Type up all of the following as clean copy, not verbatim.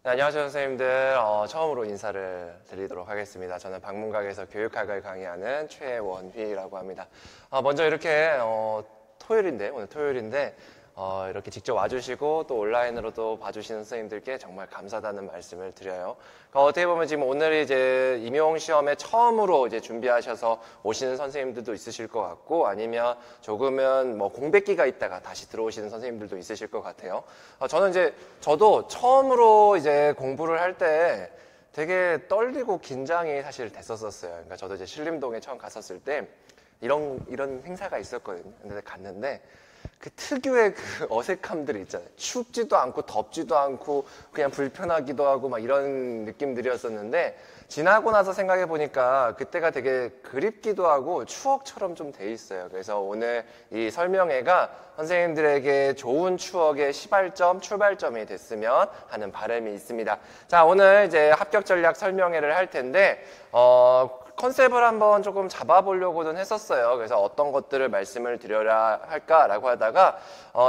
네, 안녕하세요 선생님들. 처음으로 인사를 드리도록 하겠습니다. 저는 방문각에서 교육학을 강의하는 최원휘라고 합니다. 먼저 이렇게 오늘 토요일인데 이렇게 직접 와주시고 또 온라인으로도 봐주시는 선생님들께 정말 감사하다는 말씀을 드려요. 어떻게 보면 지금 오늘이 이제 임용시험에 처음으로 이제 준비하셔서 오시는 선생님들도 있으실 것 같고, 아니면 조금은 뭐 공백기가 있다가 다시 들어오시는 선생님들도 있으실 것 같아요. 저도 처음으로 이제 공부를 할 때 되게 떨리고 긴장이 사실 됐었어요. 그러니까 저도 이제 신림동에 처음 갔었을 때 이런 행사가 있었거든요. 근데 갔는데 그 특유의 그 어색함들이 있잖아요. 춥지도 않고 덥지도 않고 그냥 불편하기도 하고 막 이런 느낌들이었었는데, 지나고 나서 생각해 보니까 그때가 되게 그립기도 하고 추억처럼 좀 돼 있어요. 그래서 오늘 이 설명회가 선생님들에게 좋은 추억의 시발점, 출발점이 됐으면 하는 바람이 있습니다. 자, 오늘 이제 합격 전략 설명회를 할 텐데 컨셉을 한번 조금 잡아보려고는 했었어요. 그래서 어떤 것들을 말씀을 드려야 할까라고 하다가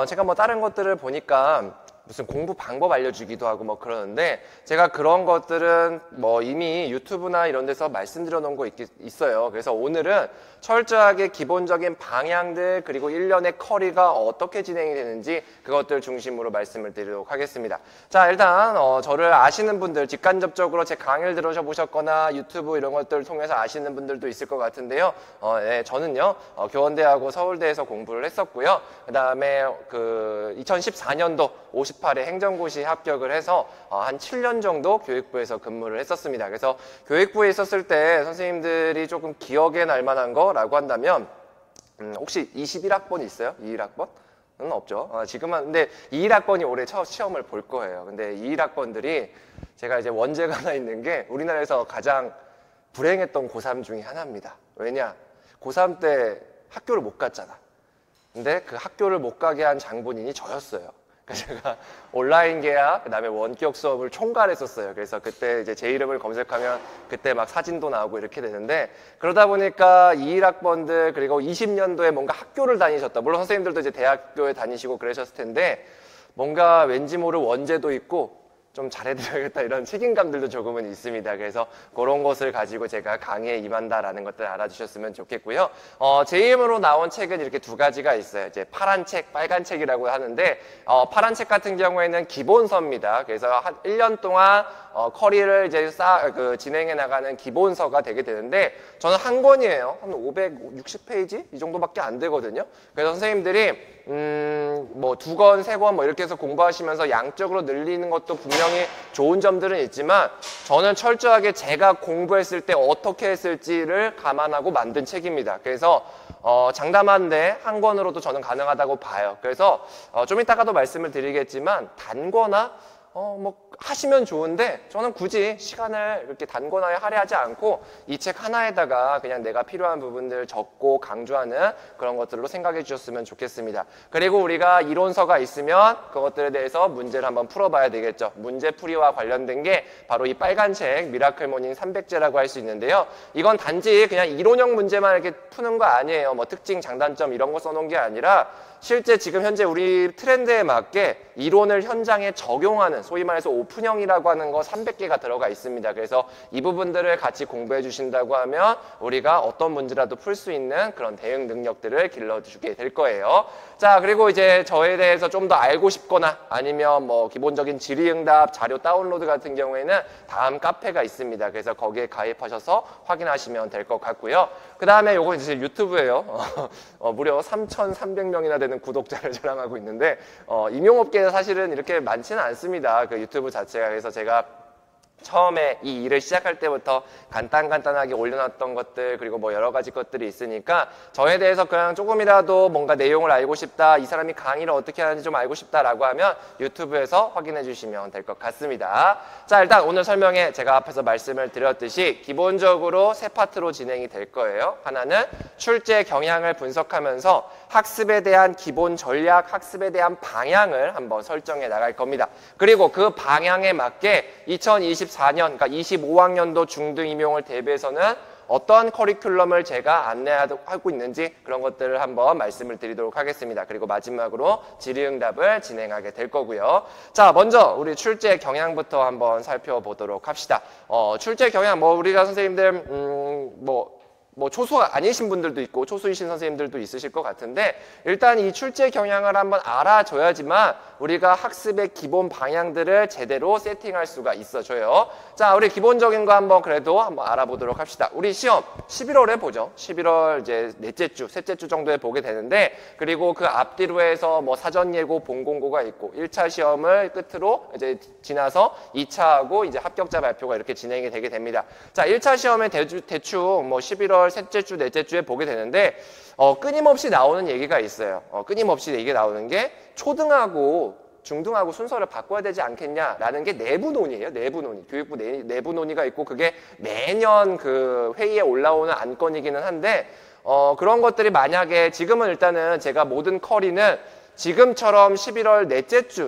제가 뭐 다른 것들을 보니까 무슨 공부 방법 알려주기도 하고 뭐 그러는데, 제가 그런 것들은 뭐 이미 유튜브나 이런 데서 말씀드려 놓은 거 있어요. 그래서 오늘은 철저하게 기본적인 방향들, 그리고 1년의 커리가 어떻게 진행이 되는지 그것들 중심으로 말씀을 드리도록 하겠습니다. 자, 일단 저를 아시는 분들, 직간접적으로 제 강의를 들으셔보셨거나 유튜브 이런 것들을 통해서 아시는 분들도 있을 것 같은데요. 네, 저는요 교원대하고 서울대에서 공부를 했었고요. 그 다음에 그 2014년도 58회 행정고시 합격을 해서 한 7년 정도 교육부에서 근무를 했었습니다. 그래서 교육부에 있었을 때 선생님들이 조금 기억에 날 만한 거라고 한다면 혹시 21학번 있어요? 21학번? 은 없죠. 지금은 근데 21학번이 올해 첫 시험을 볼 거예요. 근데 21학번들이 제가 이제 원죄가 하나 있는 게 우리나라에서 가장 불행했던 고3 중에 하나입니다. 왜냐? 고3 때 학교를 못 갔잖아. 근데 그 학교를 못 가게 한 장본인이 저였어요. 그래서 제가 온라인 계약, 그 다음에 원격 수업을 총괄했었어요. 그래서 그때 이제 제 이름을 검색하면 그때 막 사진도 나오고 이렇게 되는데, 그러다 보니까 21학번들 그리고 20년도에 뭔가 학교를 다니셨다. 물론 선생님들도 이제 대학교에 다니시고 그러셨을 텐데, 뭔가 왠지 모를 원죄도 있고 좀 잘해드려야겠다 이런 책임감들도 조금은 있습니다. 그래서 그런 것을 가지고 제가 강의에 임한다라는 것들 알아주셨으면 좋겠고요. 제 이름으로 나온 책은 이렇게 두 가지가 있어요. 이제 파란 책, 빨간 책이라고 하는데, 파란 책 같은 경우에는 기본서입니다. 그래서 한 1년 동안 커리를 이제 진행해 나가는 기본서가 되게 되는데, 저는 한 권이에요. 한 560페이지? 이 정도밖에 안 되거든요. 그래서 선생님들이 뭐 2권, 3권 뭐 이렇게 해서 공부하시면서 양적으로 늘리는 것도 분명히 좋은 점들은 있지만, 저는 철저하게 제가 공부했을 때 어떻게 했을지를 감안하고 만든 책입니다. 그래서 장담한데 한 권으로도 저는 가능하다고 봐요. 그래서 좀 이따가도 말씀을 드리겠지만 단거나 뭐 하시면 좋은데, 저는 굳이 시간을 이렇게 단거나에 할애하지 않고 이 책 하나에다가 그냥 내가 필요한 부분들 적고 강조하는 그런 것들로 생각해 주셨으면 좋겠습니다. 그리고 우리가 이론서가 있으면 그것들에 대해서 문제를 한번 풀어봐야 되겠죠. 문제풀이와 관련된 게 바로 이 빨간 책 미라클 모닝 300제라고 할 수 있는데요. 이건 단지 그냥 이론형 문제만 이렇게 푸는 거 아니에요. 뭐 특징, 장단점 이런 거 써놓은 게 아니라 실제 지금 현재 우리 트렌드에 맞게 이론을 현장에 적용하는, 소위 말해서 오픈형이라고 하는 거 300개가 들어가 있습니다. 그래서 이 부분들을 같이 공부해 주신다고 하면 우리가 어떤 문제라도 풀 수 있는 그런 대응 능력들을 길러주게 될 거예요. 자, 그리고 이제 저에 대해서 좀 더 알고 싶거나 아니면 뭐 기본적인 질의응답 자료 다운로드 같은 경우에는 다음 카페가 있습니다. 그래서 거기에 가입하셔서 확인하시면 될 것 같고요. 그 다음에 요거 이제 유튜브예요. 무려 3,300명이나 되는 구독자를 자랑하고 있는데, 임용업계에 사실은 이렇게 많지는 않습니다. 그 유튜브 자체가. 그래서 제가 처음에 이 일을 시작할 때부터 간단하게 올려놨던 것들, 그리고 뭐 여러 가지 것들이 있으니까 저에 대해서 그냥 조금이라도 뭔가 내용을 알고 싶다, 이 사람이 강의를 어떻게 하는지 좀 알고 싶다라고 하면 유튜브에서 확인해 주시면 될 것 같습니다. 자, 일단 오늘 설명에 제가 앞에서 말씀을 드렸듯이 기본적으로 세 파트로 진행이 될 거예요. 하나는 출제 경향을 분석하면서 학습에 대한 기본 전략, 학습에 대한 방향을 한번 설정해 나갈 겁니다. 그리고 그 방향에 맞게 2024년, 그러니까 25학년도 중등 임용을 대비해서는 어떤 커리큘럼을 제가 안내하고 있는지 그런 것들을 한번 말씀을 드리도록 하겠습니다. 그리고 마지막으로 질의응답을 진행하게 될 거고요. 자, 먼저 우리 출제 경향부터 한번 살펴보도록 합시다. 출제 경향, 우리가 선생님들, 초수 아니신 분들도 있고 초수이신 선생님들도 있으실 것 같은데 일단 이 출제 경향을 한번 알아줘야지만 우리가 학습의 기본 방향들을 제대로 세팅할 수가 있어줘요. 자, 우리 기본적인 거 한번 알아보도록 합시다. 우리 시험 11월에 보죠. 11월 이제 셋째 주 정도에 보게 되는데 그리고 그 앞뒤로 해서 사전 예고, 본 공고가 있고 1차 시험을 끝으로 이제 지나서 2차하고 이제 합격자 발표가 이렇게 진행이 되게 됩니다. 자, 1차 시험에 대충 11월 셋째 주, 넷째 주에 보게 되는데 끊임없이 나오는 얘기가 있어요. 끊임없이 얘기가 나오는 게 초등하고 중등하고 순서를 바꿔야 되지 않겠냐라는 게 내부 논의예요. 내부 논의. 교육부 내부 논의가 있고 그게 매년 그 회의에 올라오는 안건이기는 한데 그런 것들이 만약에 지금은 일단은 제가 모든 커리는 지금처럼 11월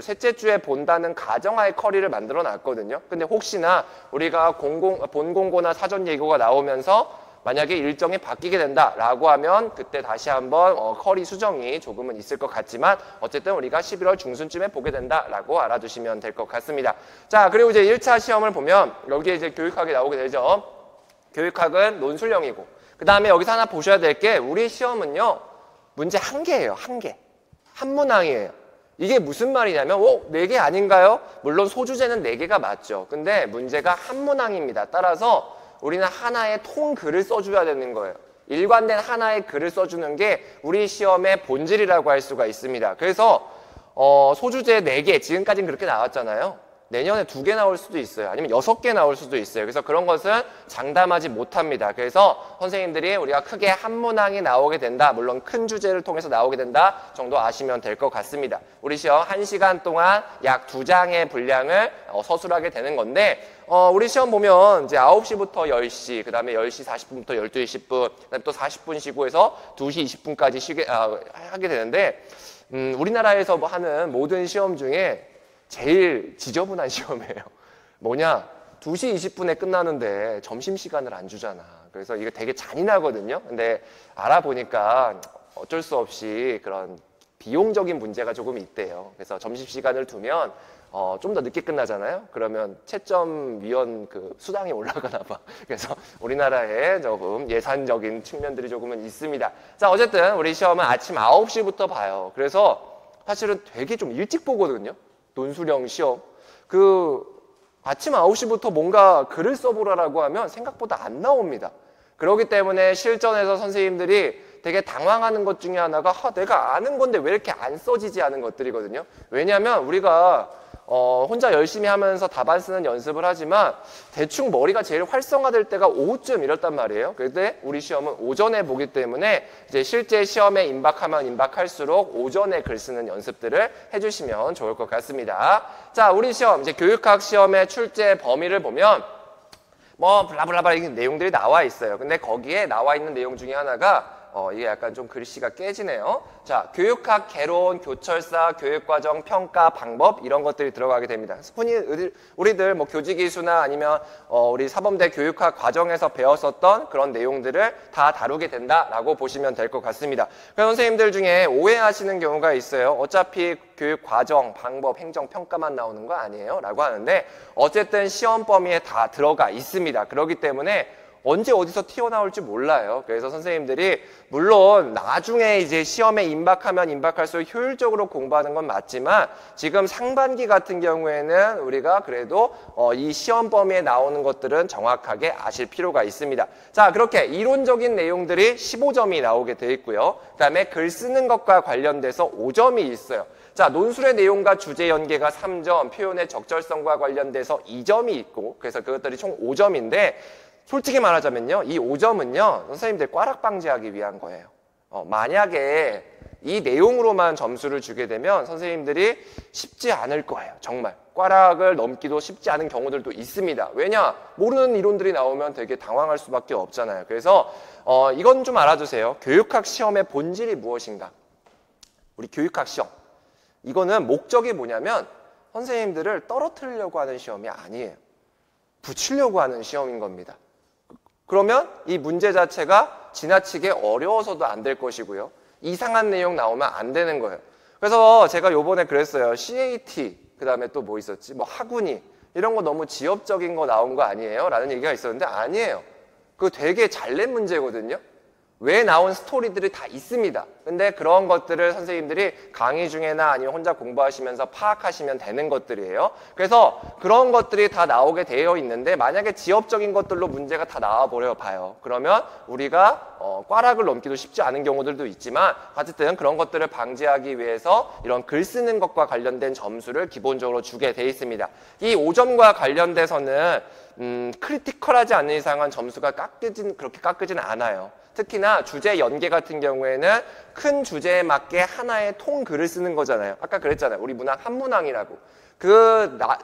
셋째 주에 본다는 가정하에 커리를 만들어 놨거든요. 근데 혹시나 우리가 본 공고나 사전 예고가 나오면서 만약에 일정이 바뀌게 된다라고 하면 그때 다시 한번 커리 수정이 조금은 있을 것 같지만 어쨌든 우리가 11월 중순쯤에 보게 된다라고 알아두시면 될 것 같습니다. 자, 그리고 이제 1차 시험을 보면 여기에 이제 교육학이 나오게 되죠. 교육학은 논술형이고 그 다음에 여기서 하나 보셔야 될 게 우리 시험은요 문제 1개예요. 1개. 한 문항이에요. 이게 무슨 말이냐면 4개 아닌가요? 물론 소주제는 4개가 맞죠. 근데 문제가 한 문항입니다. 따라서 우리는 하나의 통글을 써줘야 되는 거예요. 일관된 하나의 글을 써주는 게 우리 시험의 본질이라고 할 수가 있습니다. 그래서 소주제 4개, 지금까지는 그렇게 나왔잖아요. 내년에 2개 나올 수도 있어요. 아니면 6개 나올 수도 있어요. 그래서 그런 것은 장담하지 못합니다. 그래서 선생님들이 우리가 크게 한 문항이 나오게 된다. 물론 큰 주제를 통해서 나오게 된다 정도 아시면 될 것 같습니다. 우리 시험 1시간 동안 약 2장의 분량을 서술하게 되는 건데 우리 시험 보면 이제 9시부터 10시, 그 다음에 10시 40분부터 12시 10분, 그 다음에 또 40분 쉬고 해서 2시 20분까지 하게 되는데 우리나라에서 하는 모든 시험 중에 제일 지저분한 시험이에요. 뭐냐? 2시 20분에 끝나는데 점심시간을 안 주잖아. 그래서 이거 되게 잔인하거든요. 근데 알아보니까 어쩔 수 없이 그런 비용적인 문제가 조금 있대요. 그래서 점심시간을 두면 좀 더 늦게 끝나잖아요. 그러면 채점위원 수당이 올라가나 봐. 그래서 우리나라에 조금 예산적인 측면들이 조금은 있습니다. 자, 어쨌든 우리 시험은 아침 9시부터 봐요. 그래서 사실은 되게 좀 일찍 보거든요. 논술형 시험. 아침 9시부터 뭔가 글을 써보라라고 하면 생각보다 안 나옵니다. 그렇기 때문에 실전에서 선생님들이 되게 당황하는 것 중에 하나가 내가 아는 건데 왜 이렇게 안 써지지 하는 것들이거든요. 왜냐하면 우리가 혼자 열심히 하면서 답안 쓰는 연습을 하지만 대충 머리가 제일 활성화될 때가 오후쯤 이렇단 말이에요. 그런데 우리 시험은 오전에 보기 때문에 이제 실제 시험에 임박하면 임박할수록 오전에 글 쓰는 연습들을 해주시면 좋을 것 같습니다. 자, 우리 시험 이제 교육학 시험의 출제 범위를 보면 블라블라블라 이런 내용들이 나와 있어요. 근데 거기에 나와 있는 내용 중에 하나가 이게 약간 좀 글씨가 깨지네요. 자, 교육학, 개론, 교철사, 교육과정, 평가, 방법 이런 것들이 들어가게 됩니다. 흔히 우리들 교직이수나 아니면 우리 사범대 교육학 과정에서 배웠었던 그런 내용들을 다 다루게 된다라고 보시면 될 것 같습니다. 그래서 선생님들 중에 오해하시는 경우가 있어요. 어차피 교육과정, 방법, 행정, 평가만 나오는 거 아니에요? 라고 하는데 어쨌든 시험 범위에 다 들어가 있습니다. 그렇기 때문에 언제 어디서 튀어나올지 몰라요. 그래서 선생님들이 물론 나중에 이제 시험에 임박하면 임박할수록 효율적으로 공부하는 건 맞지만 지금 상반기 같은 경우에는 우리가 그래도 이 시험 범위에 나오는 것들은 정확하게 아실 필요가 있습니다. 자, 그렇게 이론적인 내용들이 15점이 나오게 돼 있고요. 그 다음에 글 쓰는 것과 관련돼서 5점이 있어요. 자, 논술의 내용과 주제 연계가 3점, 표현의 적절성과 관련돼서 2점이 있고 그래서 그것들이 총 5점인데 솔직히 말하자면요, 이 5점은요, 선생님들 꽈락 방지하기 위한 거예요. 만약에 이 내용으로만 점수를 주게 되면 선생님들이 쉽지 않을 거예요. 정말. 꽈락을 넘기도 쉽지 않은 경우들도 있습니다. 왜냐? 모르는 이론들이 나오면 되게 당황할 수밖에 없잖아요. 그래서 이건 좀 알아두세요. 교육학 시험의 본질이 무엇인가? 우리 교육학 시험. 이거는 목적이 뭐냐면 선생님들을 떨어뜨리려고 하는 시험이 아니에요. 붙이려고 하는 시험인 겁니다. 그러면 이 문제 자체가 지나치게 어려워서도 안 될 것이고요. 이상한 내용 나오면 안 되는 거예요. 그래서 제가 요번에 그랬어요. CAT, 그 다음에 또 뭐 있었지? 뭐 학운이, 이런 거 너무 지엽적인 거 나온 거 아니에요? 라는 얘기가 있었는데 아니에요. 그거 되게 잘 낸 문제거든요. 왜 나온 스토리들이 다 있습니다. 근데 그런 것들을 선생님들이 강의 중에나 아니면 혼자 공부하시면서 파악하시면 되는 것들이에요. 그래서 그런 것들이 다 나오게 되어 있는데 만약에 지엽적인 것들로 문제가 다 나와버려 봐요. 그러면 우리가 꽈락을 넘기도 쉽지 않은 경우들도 있지만 어쨌든 그런 것들을 방지하기 위해서 이런 글 쓰는 것과 관련된 점수를 기본적으로 주게 돼 있습니다. 이 5점과 관련돼서는 크리티컬하지 않는 이상은 점수가 그렇게 깎이진 않아요. 특히나 주제 연계 같은 경우에는 큰 주제에 맞게 하나의 통글을 쓰는 거잖아요. 아까 그랬잖아요. 우리 문항 한문항이라고.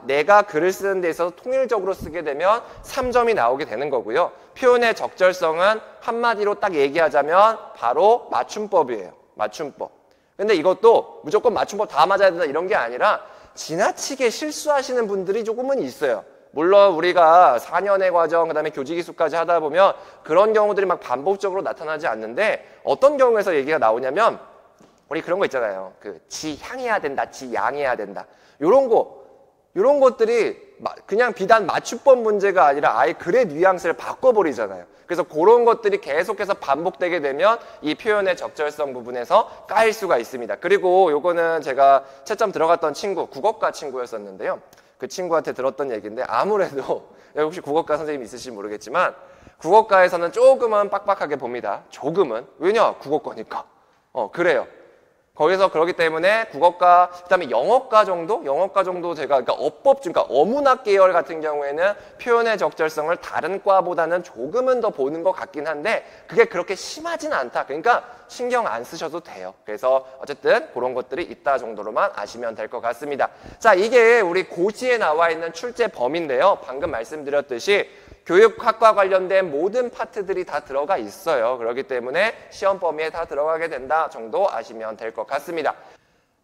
내가 글을 쓰는 데 있어서 통일적으로 쓰게 되면 3점이 나오게 되는 거고요. 표현의 적절성은 한마디로 딱 얘기하자면 바로 맞춤법이에요. 맞춤법. 근데 이것도 무조건 맞춤법 다 맞아야 된다 이런 게 아니라 지나치게 실수하시는 분들이 조금은 있어요. 물론 우리가 4년의 과정, 그 다음에 교직이수까지 하다 보면 그런 경우들이 막 반복적으로 나타나지 않는데 어떤 경우에서 얘기가 나오냐면 우리 그런 거 있잖아요. 지향해야 된다, 지양해야 된다. 요런 것들이 그냥 비단 맞춤법 문제가 아니라 아예 글의 뉘앙스를 바꿔버리잖아요. 그래서 그런 것들이 계속해서 반복되게 되면 이 표현의 적절성 부분에서 까일 수가 있습니다. 그리고 요거는 제가 채점 들어갔던 친구, 국어과 친구였었는데요. 그 친구한테 들었던 얘기인데 아무래도 혹시 국어과 선생님 있으실지 모르겠지만 국어과에서는 조금은 빡빡하게 봅니다. 조금은. 왜냐? 국어과니까. 그래요. 거기서 그렇기 때문에 국어과, 그다음에 영어과 정도 제가 그러니까 그러니까 어문학 계열 같은 경우에는 표현의 적절성을 다른 과보다는 조금은 더 보는 것 같긴 한데 그게 그렇게 심하진 않다. 그러니까 신경 안 쓰셔도 돼요. 그래서 어쨌든 그런 것들이 있다 정도로만 아시면 될 것 같습니다. 자, 이게 우리 고시에 나와 있는 출제 범위인데요. 방금 말씀드렸듯이 교육학과 관련된 모든 파트들이 다 들어가 있어요. 그렇기 때문에 시험 범위에 다 들어가게 된다 정도 아시면 될 것 같습니다.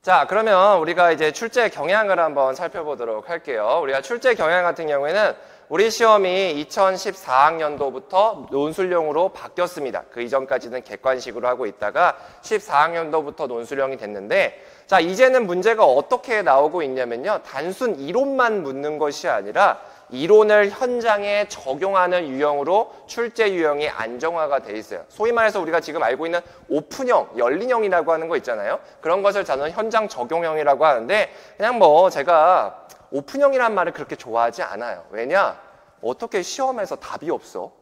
자, 그러면 우리가 이제 출제 경향을 한번 살펴보도록 할게요. 우리가 출제 경향 같은 경우에는 우리 시험이 2014학년도부터 논술형으로 바뀌었습니다. 그 이전까지는 객관식으로 하고 있다가 14학년도부터 논술형이 됐는데 자, 이제는 문제가 어떻게 나오고 있냐면요. 단순 이론만 묻는 것이 아니라 이론을 현장에 적용하는 유형으로 출제 유형이 안정화가 돼 있어요. 소위 말해서 우리가 지금 알고 있는 오픈형, 열린형이라고 하는 거 있잖아요. 그런 것을 저는 현장 적용형이라고 하는데 그냥 뭐 제가 오픈형이란 말을 그렇게 좋아하지 않아요. 왜냐? 어떻게 시험에서 답이 없어?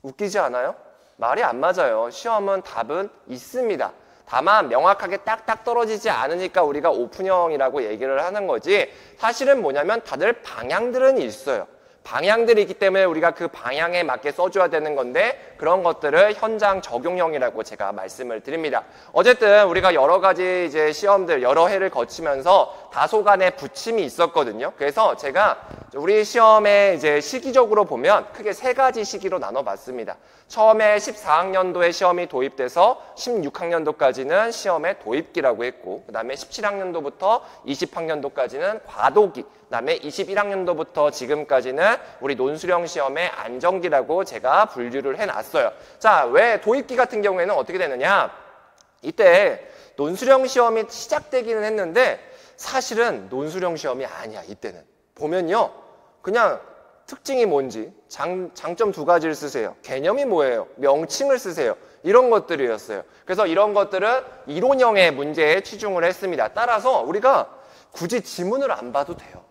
웃기지 않아요? 말이 안 맞아요. 시험은 답은 있습니다. 다만 명확하게 딱딱 떨어지지 않으니까 우리가 오픈형이라고 얘기를 하는 거지 사실은 뭐냐면 다들 방향들은 있어요. 방향들이 있기 때문에 우리가 그 방향에 맞게 써줘야 되는 건데 그런 것들을 현장 적용형이라고 제가 말씀을 드립니다. 어쨌든 우리가 여러 가지 이제 시험들 여러 해를 거치면서 다소간의 부침이 있었거든요. 그래서 제가 우리 시험에 이제 시기적으로 보면 크게 세 가지 시기로 나눠봤습니다. 처음에 14학년도에 시험이 도입돼서 16학년도까지는 시험의 도입기라고 했고 그 다음에 17학년도부터 20학년도까지는 과도기 그 다음에 21학년도부터 지금까지는 우리 논술형 시험의 안정기라고 제가 분류를 해놨어요. 자, 왜 도입기 같은 경우에는 어떻게 되느냐? 이때 논술형 시험이 시작되기는 했는데 사실은 논술형 시험이 아니야. 이때는 보면요 그냥 특징이 뭔지 장점 두 가지를 쓰세요. 개념이 뭐예요? 명칭을 쓰세요. 이런 것들이었어요. 그래서 이런 것들은 이론형의 문제에 치중을 했습니다. 따라서 우리가 굳이 지문을 안 봐도 돼요.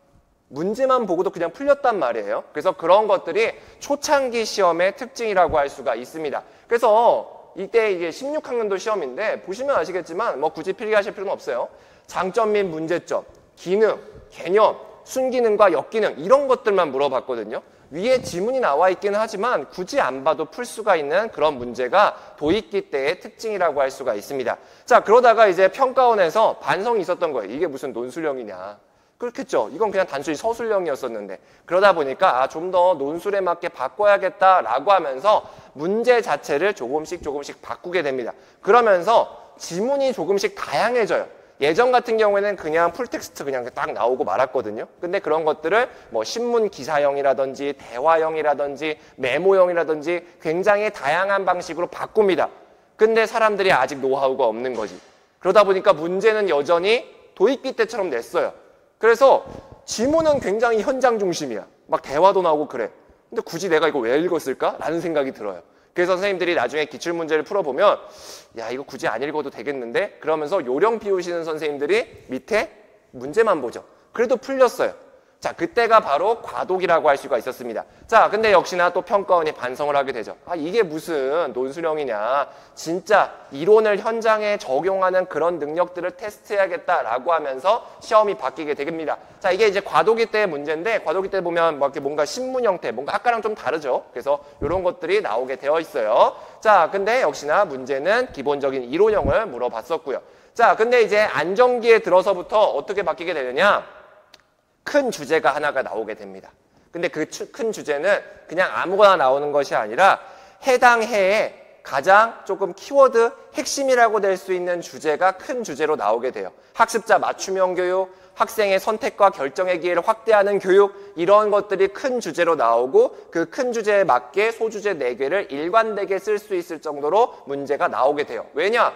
문제만 보고도 그냥 풀렸단 말이에요. 그래서 그런 것들이 초창기 시험의 특징이라고 할 수가 있습니다. 그래서 이때 이게 16학년도 시험인데 보시면 아시겠지만 뭐 굳이 필기하실 필요는 없어요. 장점 및 문제점, 기능, 개념, 순기능과 역기능 이런 것들만 물어봤거든요. 위에 지문이 나와 있기는 하지만 굳이 안 봐도 풀 수가 있는 그런 문제가 도입기 때의 특징이라고 할 수가 있습니다. 자, 그러다가 이제 평가원에서 반성이 있었던 거예요. 이게 무슨 논술형이냐. 그렇겠죠. 이건 그냥 단순히 서술형이었었는데 그러다 보니까 좀 더 논술에 맞게 바꿔야겠다라고 하면서 문제 자체를 조금씩 바꾸게 됩니다. 그러면서 지문이 조금씩 다양해져요. 예전 같은 경우에는 그냥 풀텍스트 그냥 딱 나오고 말았거든요. 근데 그런 것들을 뭐 신문 기사형이라든지 대화형이라든지 메모형이라든지 굉장히 다양한 방식으로 바꿉니다. 근데 사람들이 아직 노하우가 없는 거지. 그러다 보니까 문제는 여전히 도입기 때처럼 냈어요. 그래서 지문은 굉장히 현장 중심이야. 막 대화도 나오고 그래. 근데 굳이 내가 이거 왜 읽었을까? 라는 생각이 들어요. 그래서 선생님들이 나중에 기출문제를 풀어보면 야 이거 굳이 안 읽어도 되겠는데? 그러면서 요령 비우시는 선생님들이 밑에 문제만 보죠. 그래도 풀렸어요. 자, 그때가 바로 과도기라고 할 수가 있었습니다. 자, 근데 역시나 또 평가원이 반성을 하게 되죠. 아, 이게 무슨 논술형이냐. 진짜 이론을 현장에 적용하는 그런 능력들을 테스트해야겠다라고 하면서 시험이 바뀌게 됩니다. 자, 이게 이제 과도기 때의 문제인데, 과도기 때 보면 뭐 이렇게 뭔가 신문 형태, 뭔가 아까랑 좀 다르죠. 그래서 이런 것들이 나오게 되어 있어요. 자, 근데 역시나 문제는 기본적인 이론형을 물어봤었고요. 자, 근데 이제 안정기에 들어서부터 어떻게 바뀌게 되느냐. 큰 주제가 하나가 나오게 됩니다. 근데 그 큰 주제는 그냥 아무거나 나오는 것이 아니라 해당 해에 가장 조금 키워드 핵심이라고 될 수 있는 주제가 큰 주제로 나오게 돼요. 학습자 맞춤형 교육, 학생의 선택과 결정의 기회를 확대하는 교육, 이런 것들이 큰 주제로 나오고 그 큰 주제에 맞게 소주제 4개를 일관되게 쓸 수 있을 정도로 문제가 나오게 돼요. 왜냐?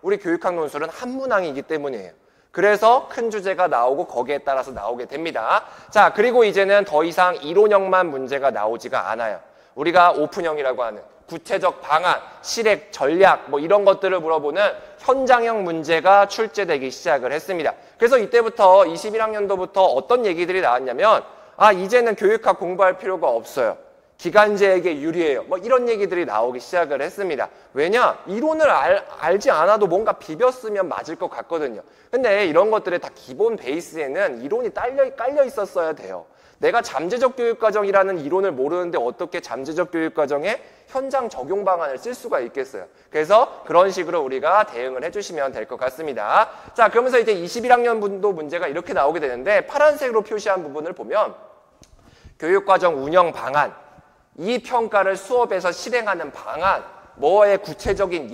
우리 교육학 논술은 한문항이기 때문이에요. 그래서 큰 주제가 나오고 거기에 따라서 나오게 됩니다. 자, 그리고 이제는 더 이상 이론형만 문제가 나오지가 않아요. 우리가 오픈형이라고 하는 구체적 방안, 실행, 전략 뭐 이런 것들을 물어보는 현장형 문제가 출제되기 시작을 했습니다. 그래서 이때부터 21학년도부터 어떤 얘기들이 나왔냐면 아, 이제는 교육학 공부할 필요가 없어요. 기간제에게 유리해요. 뭐 이런 얘기들이 나오기 시작을 했습니다. 왜냐? 이론을 알지 않아도 뭔가 비볐으면 맞을 것 같거든요. 근데 이런 것들의 다 기본 베이스에는 이론이 깔려 있었어야 돼요. 내가 잠재적 교육과정이라는 이론을 모르는데 어떻게 잠재적 교육과정에 현장 적용 방안을 쓸 수가 있겠어요. 그래서 그런 식으로 우리가 대응을 해주시면 될 것 같습니다. 자, 그러면서 이제 21학년 분도 문제가 이렇게 나오게 되는데 파란색으로 표시한 부분을 보면 교육과정 운영 방안, 이 평가를 수업에서 실행하는 방안, 뭐의 구체적인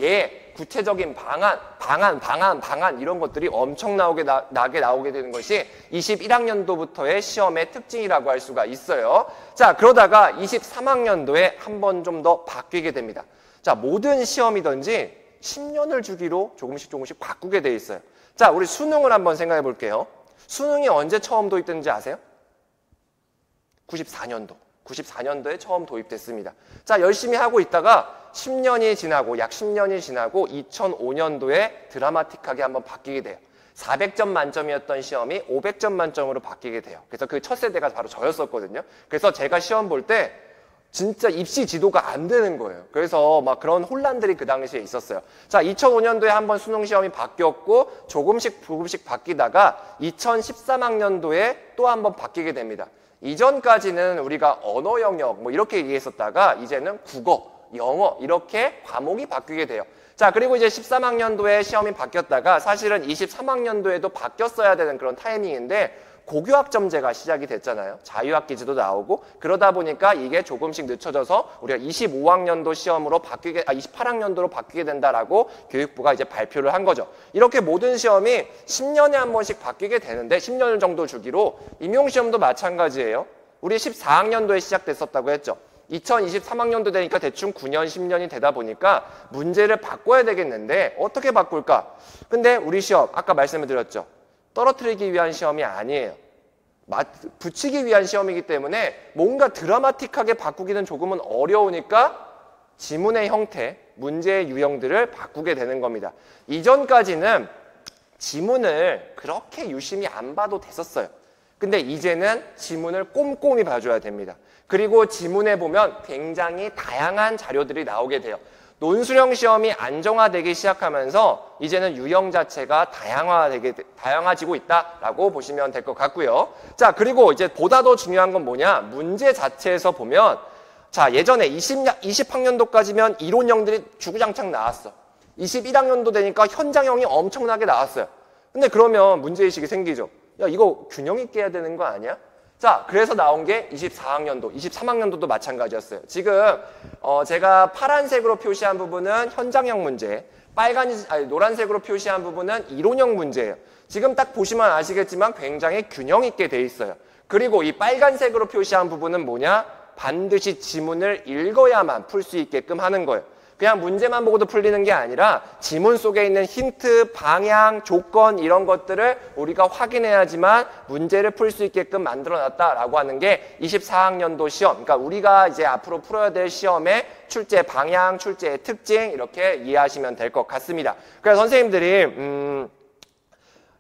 구체적인 방안 이런 것들이 엄청 나게 나오게 되는 것이 21학년도부터의 시험의 특징이라고 할 수가 있어요. 자, 그러다가 23학년도에 한 번 좀 더 바뀌게 됩니다. 자, 모든 시험이든지 10년을 주기로 조금씩 바꾸게 돼 있어요. 자, 우리 수능을 한번 생각해 볼게요. 수능이 언제 처음 도입됐는지 아세요? 94년도에 처음 도입됐습니다. 자, 열심히 하고 있다가 10년이 지나고 약 10년이 지나고 2005년도에 드라마틱하게 한번 바뀌게 돼요. 400점 만점이었던 시험이 500점 만점으로 바뀌게 돼요. 그래서 그 첫 세대가 바로 저였었거든요. 그래서 제가 시험 볼 때 진짜 입시 지도가 안 되는 거예요. 그래서 막 그런 혼란들이 그 당시에 있었어요. 자, 2005년도에 한번 수능 시험이 바뀌었고 조금씩 바뀌다가 2013학년도에 또 한번 바뀌게 됩니다. 이전까지는 우리가 언어 영역 뭐 이렇게 얘기했었다가 이제는 국어, 영어 이렇게 과목이 바뀌게 돼요. 자, 그리고 이제 13학년도에 시험이 바뀌었다가 사실은 23학년도에도 바뀌었어야 되는 그런 타이밍인데 고교학점제가 시작이 됐잖아요. 자유학기제도 나오고 그러다 보니까 이게 조금씩 늦춰져서 우리가 25학년도 시험으로 28학년도로 바뀌게 된다라고 교육부가 이제 발표를 한 거죠. 이렇게 모든 시험이 10년에 한 번씩 바뀌게 되는데 10년 정도 주기로 임용시험도 마찬가지예요. 우리 14학년도에 시작됐었다고 했죠. 2023학년도 되니까 대충 9년, 10년이 되다 보니까 문제를 바꿔야 되겠는데 어떻게 바꿀까? 근데 우리 시험 아까 말씀을 드렸죠. 떨어뜨리기 위한 시험이 아니에요. 붙이기 위한 시험이기 때문에 뭔가 드라마틱하게 바꾸기는 조금은 어려우니까 지문의 형태, 문제의 유형들을 바꾸게 되는 겁니다. 이전까지는 지문을 그렇게 유심히 안 봐도 됐었어요. 근데 이제는 지문을 꼼꼼히 봐줘야 됩니다. 그리고 지문에 보면 굉장히 다양한 자료들이 나오게 돼요. 논술형 시험이 안정화되기 시작하면서 이제는 유형 자체가 다양화지고 있다라고 보시면 될 것 같고요. 자, 그리고 이제 보다 더 중요한 건 뭐냐? 문제 자체에서 보면 자, 예전에 20학년도까지면 이론형들이 주구장창 나왔어. 21학년도 되니까 현장형이 엄청나게 나왔어요. 근데 그러면 문제의식이 생기죠. 야, 이거 균형 있게 해야 되는 거 아니야? 자, 그래서 나온 게 24학년도, 23학년도도 마찬가지였어요. 지금 제가 파란색으로 표시한 부분은 현장형 문제, 노란색으로 표시한 부분은 이론형 문제예요. 지금 딱 보시면 아시겠지만 굉장히 균형 있게 돼 있어요. 그리고 이 빨간색으로 표시한 부분은 뭐냐? 반드시 지문을 읽어야만 풀 수 있게끔 하는 거예요. 그냥 문제만 보고도 풀리는 게 아니라 지문 속에 있는 힌트, 방향, 조건 이런 것들을 우리가 확인해야지만 문제를 풀 수 있게끔 만들어놨다라고 하는 게 24학년도 시험, 그러니까 우리가 이제 앞으로 풀어야 될 시험의 출제 방향, 출제의 특징 이렇게 이해하시면 될 것 같습니다. 그래서 선생님들이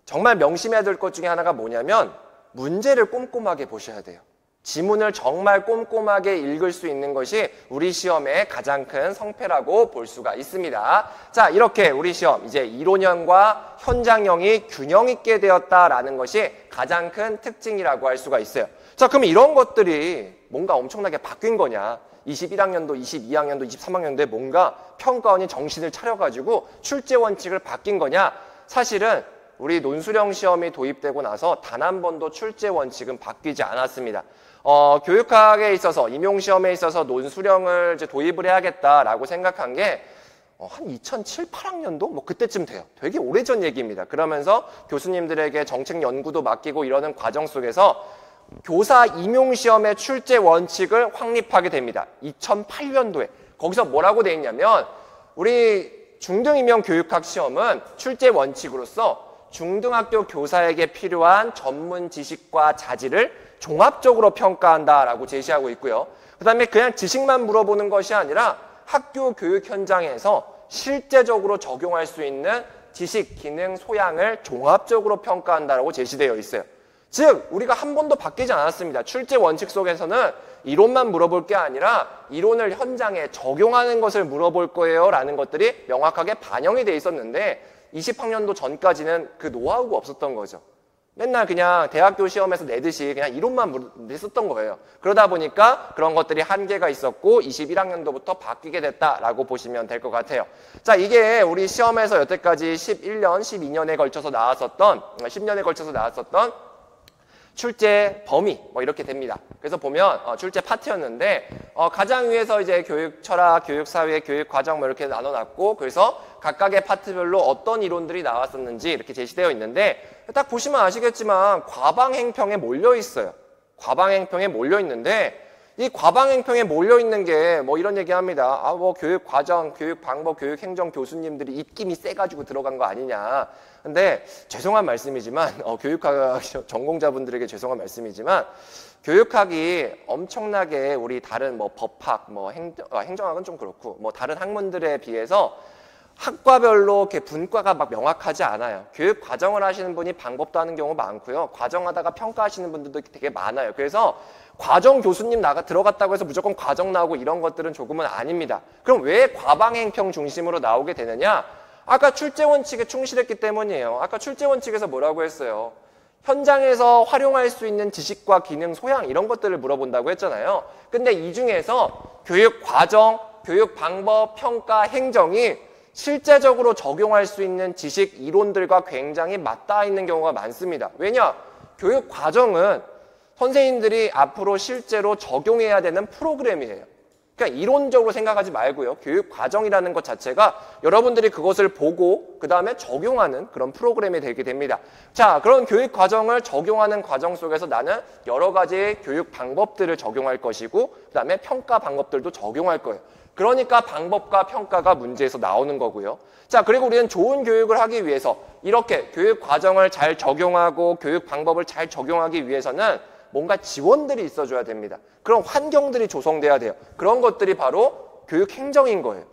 정말 명심해야 될 것 중에 하나가 뭐냐면 문제를 꼼꼼하게 보셔야 돼요. 지문을 정말 꼼꼼하게 읽을 수 있는 것이 우리 시험의 가장 큰 성패라고 볼 수가 있습니다. 자, 이렇게 우리 시험 이제 이론형과 현장형이 균형 있게 되었다라는 것이 가장 큰 특징이라고 할 수가 있어요. 자, 그럼 이런 것들이 뭔가 엄청나게 바뀐 거냐? 21학년도, 22학년도, 23학년도에 뭔가 평가원이 정신을 차려가지고 출제 원칙을 바뀐 거냐? 사실은 우리 논술형 시험이 도입되고 나서 단 한 번도 출제 원칙은 바뀌지 않았습니다. 교육학에 있어서, 임용시험에 있어서 논술형을 이제 도입을 해야겠다라고 생각한 게 한 2007, 8학년도? 뭐 그때쯤 돼요. 되게 오래전 얘기입니다. 그러면서 교수님들에게 정책 연구도 맡기고 이러는 과정 속에서 교사 임용시험의 출제 원칙을 확립하게 됩니다. 2008년도에. 거기서 뭐라고 돼 있냐면 우리 중등임용교육학 시험은 출제 원칙으로서 중등학교 교사에게 필요한 전문 지식과 자질을 종합적으로 평가한다라고 제시하고 있고요. 그 다음에 그냥 지식만 물어보는 것이 아니라 학교 교육 현장에서 실제적으로 적용할 수 있는 지식, 기능, 소양을 종합적으로 평가한다라고 제시되어 있어요. 즉, 우리가 한 번도 바뀌지 않았습니다. 출제 원칙 속에서는 이론만 물어볼 게 아니라 이론을 현장에 적용하는 것을 물어볼 거예요 라는 것들이 명확하게 반영이 돼 있었는데 20학년도 전까지는 그 노하우가 없었던 거죠. 맨날 그냥 대학교 시험에서 내듯이 그냥 이론만 냈었던 거예요. 그러다 보니까 그런 것들이 한계가 있었고 21학년도부터 바뀌게 됐다라고 보시면 될 것 같아요. 자, 이게 우리 시험에서 여태까지 11년, 12년에 걸쳐서 나왔었던 10년에 걸쳐서 나왔었던 출제 범위 뭐 이렇게 됩니다. 그래서 보면 출제 파트였는데 가장 위에서 이제 교육 철학, 교육 사회, 교육 과정 뭐 이렇게 나눠놨고 그래서 각각의 파트별로 어떤 이론들이 나왔었는지 이렇게 제시되어 있는데 딱 보시면 아시겠지만 과방행평에 몰려 있어요. 과방행평에 몰려 있는데 이 과방행평에 몰려 있는 게 뭐 이런 얘기합니다. 뭐 교육 과정, 교육 방법, 교육 행정 교수님들이 입김이 세가지고 들어간 거 아니냐. 근데 죄송한 말씀이지만 교육학 전공자분들에게 죄송한 말씀이지만 교육학이 엄청나게 우리 다른 뭐 법학, 뭐 행정학은 좀 그렇고 뭐 다른 학문들에 비해서 학과별로 이렇게 분과가 막 명확하지 않아요. 교육 과정을 하시는 분이 방법도 하는 경우 많고요. 과정하다가 평가하시는 분들도 되게 많아요. 그래서 과정 교수님 들어갔다고 해서 무조건 과정 나오고 이런 것들은 조금은 아닙니다. 그럼 왜 과방행평 중심으로 나오게 되느냐? 아까 출제 원칙에 충실했기 때문이에요. 아까 출제 원칙에서 뭐라고 했어요? 현장에서 활용할 수 있는 지식과 기능, 소양 이런 것들을 물어본다고 했잖아요. 근데 이 중에서 교육 과정, 교육 방법, 평가, 행정이 실제적으로 적용할 수 있는 지식, 이론들과 굉장히 맞닿아 있는 경우가 많습니다. 왜냐? 교육 과정은 선생님들이 앞으로 실제로 적용해야 되는 프로그램이에요. 그러니까 이론적으로 생각하지 말고요. 교육 과정이라는 것 자체가 여러분들이 그것을 보고 그 다음에 적용하는 그런 프로그램이 되게 됩니다. 자, 그런 교육 과정을 적용하는 과정 속에서 나는 여러 가지 교육 방법들을 적용할 것이고 그 다음에 평가 방법들도 적용할 거예요. 그러니까 방법과 평가가 문제에서 나오는 거고요. 자, 그리고 우리는 좋은 교육을 하기 위해서 이렇게 교육 과정을 잘 적용하고 교육 방법을 잘 적용하기 위해서는 뭔가 지원들이 있어줘야 됩니다. 그런 환경들이 조성돼야 돼요. 그런 것들이 바로 교육 행정인 거예요.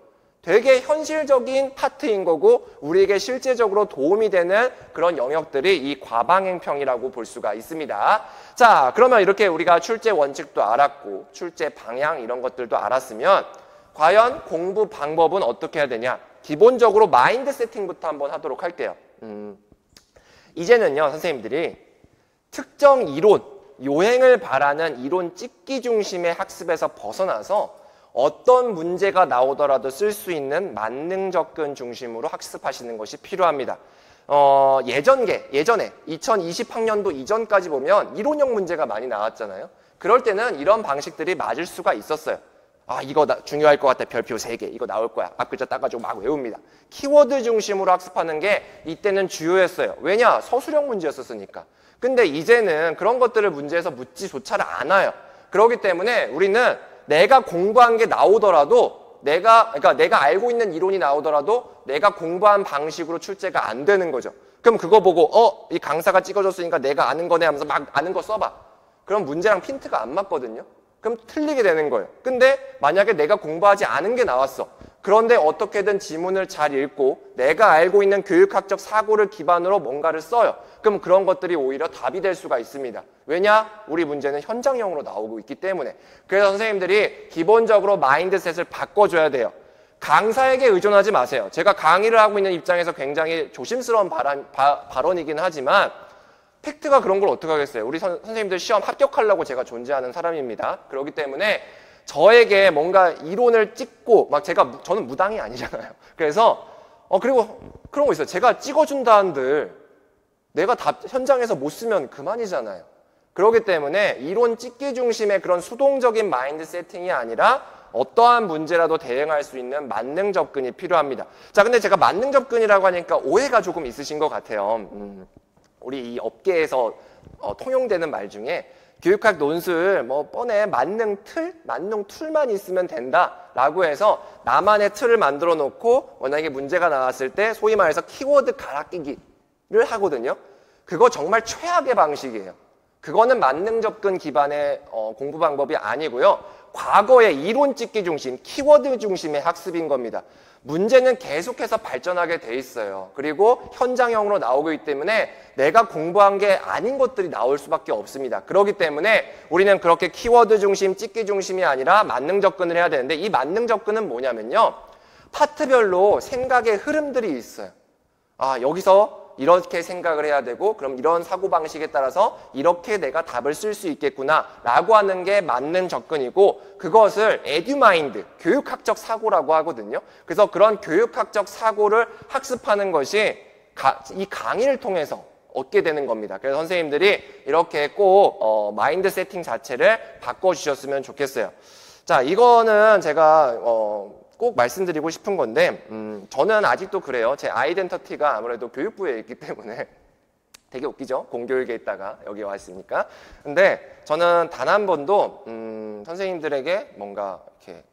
되게 현실적인 파트인 거고 우리에게 실제적으로 도움이 되는 그런 영역들이 이 과방행평이라고 볼 수가 있습니다. 자, 그러면 이렇게 우리가 출제 원칙도 알았고 출제 방향 이런 것들도 알았으면 과연 공부 방법은 어떻게 해야 되냐? 기본적으로 마인드 세팅부터 한번 하도록 할게요. 이제는요, 선생님들이 특정 이론, 요행을 바라는 이론 찍기 중심의 학습에서 벗어나서 어떤 문제가 나오더라도 쓸 수 있는 만능 접근 중심으로 학습하시는 것이 필요합니다. 예전에 2020학년도 이전까지 보면 이론형 문제가 많이 나왔잖아요. 그럴 때는 이런 방식들이 맞을 수가 있었어요. 아, 이거 중요할 것 같아. 별표 3개. 이거 나올 거야. 앞글자 따가지고 막 외웁니다. 키워드 중심으로 학습하는 게 이때는 주요했어요. 왜냐? 서술형 문제였었으니까. 근데 이제는 그런 것들을 문제에서 묻지조차를 않아요. 그렇기 때문에 우리는 내가 공부한 게 나오더라도 그러니까 내가 알고 있는 이론이 나오더라도 내가 공부한 방식으로 출제가 안 되는 거죠. 그럼 그거 보고 이 강사가 찍어줬으니까 내가 아는 거네 하면서 막 아는 거 써봐. 그럼 문제랑 핀트가 안 맞거든요. 그럼 틀리게 되는 거예요. 근데 만약에 내가 공부하지 않은 게 나왔어. 그런데 어떻게든 지문을 잘 읽고 내가 알고 있는 교육학적 사고를 기반으로 뭔가를 써요. 그럼 그런 것들이 오히려 답이 될 수가 있습니다. 왜냐? 우리 문제는 현장형으로 나오고 있기 때문에. 그래서 선생님들이 기본적으로 마인드셋을 바꿔줘야 돼요. 강사에게 의존하지 마세요. 제가 강의를 하고 있는 입장에서 굉장히 조심스러운 발언이긴 하지만 팩트가 그런 걸 어떻게 하겠어요? 우리 선생님들 시험 합격하려고 제가 존재하는 사람입니다. 그렇기 때문에 저에게 뭔가 이론을 찍고 막 저는 무당이 아니잖아요. 그래서 그리고 그런 거 있어요. 제가 찍어준다 한들 내가 현장에서 못 쓰면 그만이잖아요. 그렇기 때문에 이론 찍기 중심의 그런 수동적인 마인드 세팅이 아니라 어떠한 문제라도 대응할 수 있는 만능 접근이 필요합니다. 자, 근데 제가 만능 접근이라고 하니까 오해가 조금 있으신 것 같아요. 우리 이 업계에서 통용되는 말 중에 교육학 논술 뻔해 만능 툴만 있으면 된다라고 해서 나만의 틀을 만들어 놓고 만약에 문제가 나왔을 때 소위 말해서 키워드 갈아끼기를 하거든요. 그거 정말 최악의 방식이에요. 그거는 만능 접근 기반의 공부 방법이 아니고요. 과거의 이론 찍기 중심, 키워드 중심의 학습인 겁니다. 문제는 계속해서 발전하게 돼 있어요. 그리고 현장형으로 나오기 때문에 내가 공부한 게 아닌 것들이 나올 수밖에 없습니다. 그렇기 때문에 우리는 그렇게 키워드 중심, 찍기 중심이 아니라 만능 접근을 해야 되는데 이 만능 접근은 뭐냐면요. 파트별로 생각의 흐름들이 있어요. 아, 여기서 이렇게 생각을 해야 되고 그럼 이런 사고방식에 따라서 이렇게 내가 답을 쓸 수 있겠구나 라고 하는 게 맞는 접근이고 그것을 에듀마인드, 교육학적 사고라고 하거든요. 그래서 그런 교육학적 사고를 학습하는 것이 이 강의를 통해서 얻게 되는 겁니다. 그래서 선생님들이 이렇게 꼭 마인드 세팅 자체를 바꿔주셨으면 좋겠어요. 자, 이거는 제가 꼭 말씀드리고 싶은 건데 저는 아직도 그래요. 제 아이덴티티가 아무래도 교육부에 있기 때문에 되게 웃기죠? 공교육에 있다가 여기 와 있으니까. 근데 저는 단 한 번도 선생님들에게 뭔가 이렇게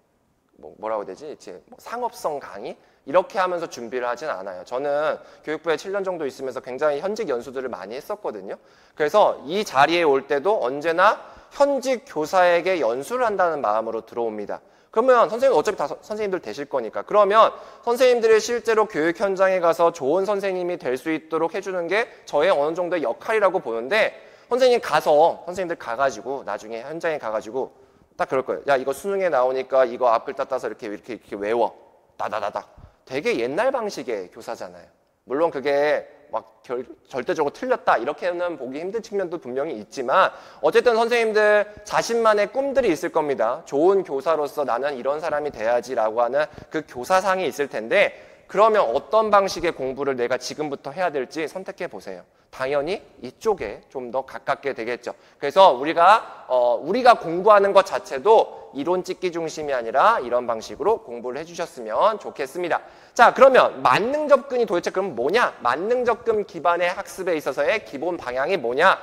뭐라고 해야 되지? 이제 상업성 강의? 이렇게 하면서 준비를 하진 않아요. 저는 교육부에 7년 정도 있으면서 굉장히 현직 연수들을 많이 했었거든요. 그래서 이 자리에 올 때도 언제나 현직 교사에게 연수를 한다는 마음으로 들어옵니다. 그러면 선생님 어차피 다 선생님들 되실 거니까 그러면 선생님들이 실제로 교육 현장에 가서 좋은 선생님이 될 수 있도록 해주는 게 저의 어느 정도의 역할이라고 보는데 선생님들 가가지고 나중에 현장에 가가지고 딱 그럴 거예요. 야, 이거 수능에 나오니까 이거 앞글자 따서 이렇게 외워. 따다다닥. 되게 옛날 방식의 교사잖아요. 물론 그게 막 절대적으로 틀렸다 이렇게는 보기 힘든 측면도 분명히 있지만 어쨌든 선생님들 자신만의 꿈들이 있을 겁니다. 좋은 교사로서 나는 이런 사람이 돼야지라고 하는 그 교사상이 있을 텐데 그러면 어떤 방식의 공부를 내가 지금부터 해야 될지 선택해 보세요. 당연히 이쪽에 좀 더 가깝게 되겠죠. 그래서 우리가 공부하는 것 자체도 이론 찍기 중심이 아니라 이런 방식으로 공부를 해주셨으면 좋겠습니다. 자, 그러면 만능 접근이 도대체 그럼 뭐냐? 만능 접근 기반의 학습에 있어서의 기본 방향이 뭐냐?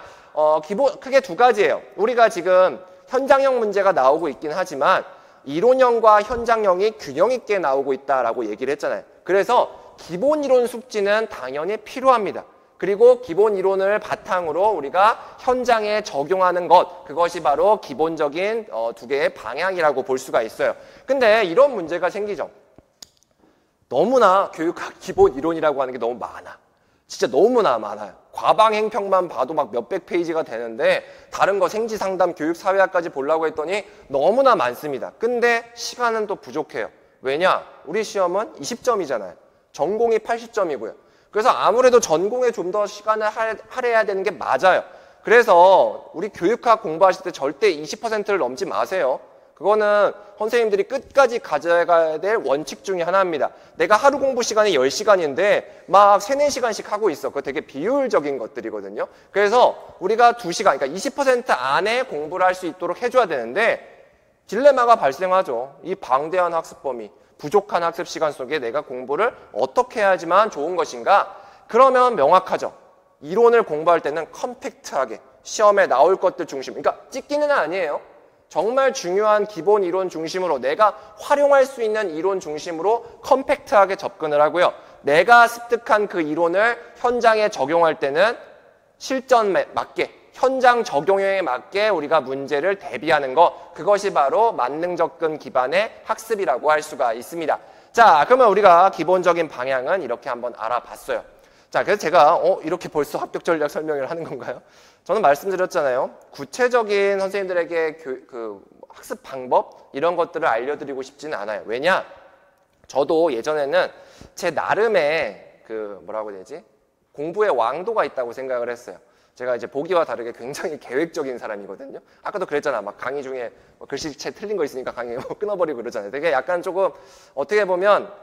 크게 두 가지예요. 우리가 지금 현장형 문제가 나오고 있긴 하지만 이론형과 현장형이 균형 있게 나오고 있다라고 얘기를 했잖아요. 그래서 기본 이론 숙지는 당연히 필요합니다. 그리고 기본 이론을 바탕으로 우리가 현장에 적용하는 것, 그것이 바로 기본적인 두 개의 방향이라고 볼 수가 있어요. 근데 이런 문제가 생기죠. 너무나 교육학 기본 이론이라고 하는 게 너무 많아. 진짜 너무나 많아요. 과방행평만 봐도 막 몇백 페이지가 되는데 다른 거 생지상담, 교육사회학까지 보려고 했더니 너무나 많습니다. 근데 시간은 또 부족해요. 왜냐? 우리 시험은 20점이잖아요. 전공이 80점이고요. 그래서 아무래도 전공에 좀 더 시간을 할애해야 되는 게 맞아요. 그래서 우리 교육학 공부하실 때 절대 20%를 넘지 마세요. 그거는 선생님들이 끝까지 가져가야 될 원칙 중에 하나입니다. 내가 하루 공부 시간이 10시간인데 막 3, 4시간씩 하고 있어. 그거 되게 비효율적인 것들이거든요. 그래서 우리가 2시간, 그러니까 20% 안에 공부를 할 수 있도록 해줘야 되는데 딜레마가 발생하죠. 이 방대한 학습 범위, 부족한 학습 시간 속에 내가 공부를 어떻게 해야지만 좋은 것인가? 그러면 명확하죠. 이론을 공부할 때는 컴팩트하게 시험에 나올 것들 중심, 그러니까 찍기는 아니에요. 정말 중요한 기본 이론 중심으로 내가 활용할 수 있는 이론 중심으로 컴팩트하게 접근을 하고요. 내가 습득한 그 이론을 현장에 적용할 때는 실전에 맞게, 현장 적용에 맞게 우리가 문제를 대비하는 것, 그것이 바로 만능 접근 기반의 학습이라고 할 수가 있습니다. 자, 그러면 우리가 기본적인 방향은 이렇게 한번 알아봤어요. 자, 그래서 제가 이렇게 벌써 합격 전략 설명을 하는 건가요? 저는 말씀드렸잖아요. 구체적인 선생님들에게 학습 방법 이런 것들을 알려드리고 싶지는 않아요. 왜냐? 저도 예전에는 제 나름의 뭐라고 해야 되지? 공부의 왕도가 있다고 생각을 했어요. 제가 이제 보기와 다르게 굉장히 계획적인 사람이거든요. 아까도 그랬잖아. 막 강의 중에 글씨체 틀린 거 있으니까 강의 끊어버리고 그러잖아요. 되게 약간 조금 어떻게 보면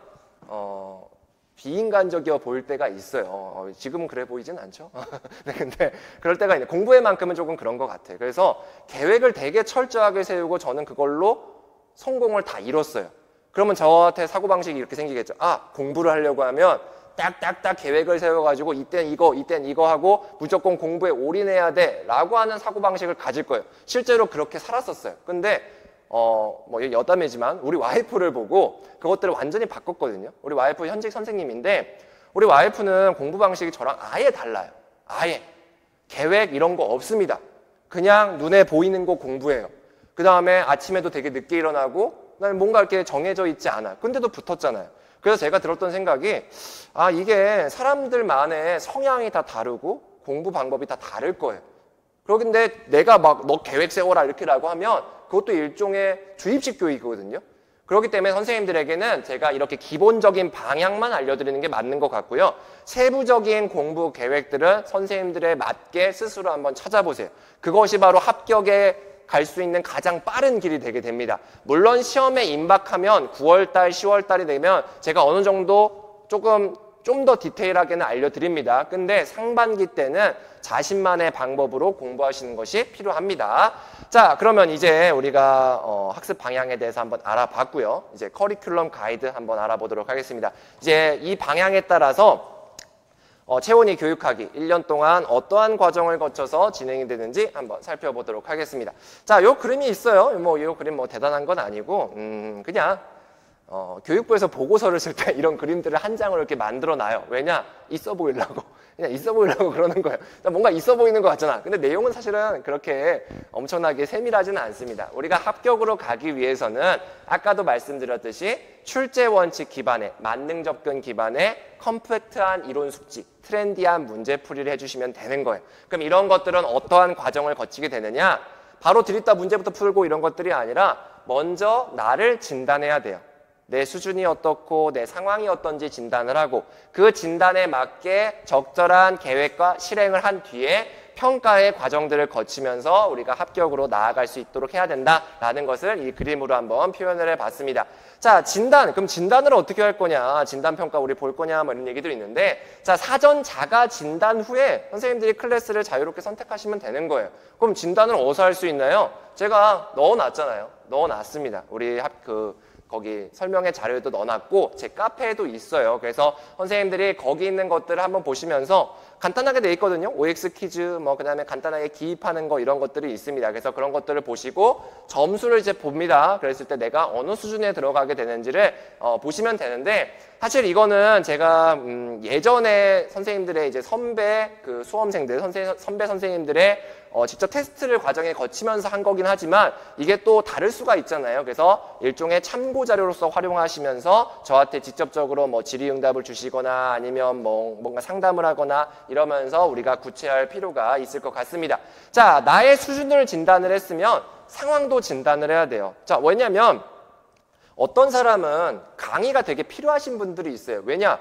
비인간적이어 보일 때가 있어요. 지금은 그래 보이진 않죠. 네, 근데 그럴 때가 있네. 공부에만큼은 조금 그런 것 같아요. 그래서 계획을 되게 철저하게 세우고 저는 그걸로 성공을 다 이뤘어요. 그러면 저한테 사고방식이 이렇게 생기겠죠. 공부를 하려고 하면 딱딱딱 계획을 세워가지고 이땐 이거 하고 무조건 공부에 올인해야 돼 라고 하는 사고방식을 가질 거예요. 실제로 그렇게 살았었어요. 근데 여담이지만 우리 와이프를 보고 그것들을 완전히 바꿨거든요. 우리 와이프 현직 선생님인데 우리 와이프는 공부 방식이 저랑 아예 달라요. 아예 계획 이런 거 없습니다. 그냥 눈에 보이는 거 공부해요. 그 다음에 아침에도 되게 늦게 일어나고 그다음에 뭔가 이렇게 정해져 있지 않아요. 근데도 붙었잖아요. 그래서 제가 들었던 생각이 이게 사람들만의 성향이 다 다르고 공부 방법이 다 다를 거예요. 그런데 내가 막 너 계획 세워라 이렇게라고 하면 그것도 일종의 주입식 교육이거든요. 그렇기 때문에 선생님들에게는 제가 이렇게 기본적인 방향만 알려드리는 게 맞는 것 같고요. 세부적인 공부 계획들은 선생님들에 맞게 스스로 한번 찾아보세요. 그것이 바로 합격에 갈 수 있는 가장 빠른 길이 되게 됩니다. 물론 시험에 임박하면 9월달, 10월달이 되면 제가 어느 정도 좀 더 디테일하게는 알려드립니다. 근데 상반기 때는 자신만의 방법으로 공부하시는 것이 필요합니다. 자, 그러면 이제 우리가 학습 방향에 대해서 한번 알아봤고요. 이제 커리큘럼 가이드 한번 알아보도록 하겠습니다. 이제 이 방향에 따라서 채원이 교육하기 1년 동안 어떠한 과정을 거쳐서 진행이 되는지 한번 살펴보도록 하겠습니다. 자, 요 그림이 있어요. 요 그림 대단한 건 아니고 그냥 교육부에서 보고서를 쓸 때 이런 그림들을 한 장으로 이렇게 만들어 놔요. 왜냐? 있어 보이려고. 그냥 있어 보이려고 그러는 거예요. 뭔가 있어 보이는 것 같잖아. 근데 내용은 사실은 그렇게 엄청나게 세밀하지는 않습니다. 우리가 합격으로 가기 위해서는 아까도 말씀드렸듯이 출제 원칙 기반의 만능 접근 기반의 컴팩트한 이론 숙지, 트렌디한 문제풀이를 해주시면 되는 거예요. 그럼 이런 것들은 어떠한 과정을 거치게 되느냐? 바로 들이다 문제부터 풀고 이런 것들이 아니라 먼저 나를 진단해야 돼요. 내 수준이 어떻고 내 상황이 어떤지 진단을 하고 그 진단에 맞게 적절한 계획과 실행을 한 뒤에 평가의 과정들을 거치면서 우리가 합격으로 나아갈 수 있도록 해야 된다라는 것을 이 그림으로 한번 표현을 해봤습니다. 자, 진단. 그럼 진단을 어떻게 할 거냐? 진단평가 우리 볼 거냐? 이런 얘기들이 있는데 자, 사전 자가 진단 후에 선생님들이 클래스를 자유롭게 선택하시면 되는 거예요. 그럼 진단을 어디서 할 수 있나요? 제가 넣어놨잖아요. 넣어놨습니다. 우리 거기 설명의 자료에도 넣어놨고 제 카페에도 있어요. 그래서 선생님들이 거기 있는 것들을 한번 보시면서 간단하게 돼 있거든요. OX 퀴즈 그다음에 간단하게 기입하는 거 이런 것들이 있습니다. 그래서 그런 것들을 보시고 점수를 이제 봅니다. 그랬을 때 내가 어느 수준에 들어가게 되는지를 보시면 되는데 사실 이거는 제가 예전에 선생님들의 이제 선배 수험생들 선배 선생님들의 직접 테스트를 과정에 거치면서 한 거긴 하지만 이게 또 다를 수가 있잖아요. 그래서 일종의 참고 자료로서 활용하시면서 저한테 직접적으로 질의응답을 주시거나 아니면 뭔가 상담을 하거나 이러면서 우리가 구체할 필요가 있을 것 같습니다. 자, 나의 수준을 진단을 했으면 상황도 진단을 해야 돼요. 자, 왜냐면 어떤 사람은 강의가 되게 필요하신 분들이 있어요. 왜냐?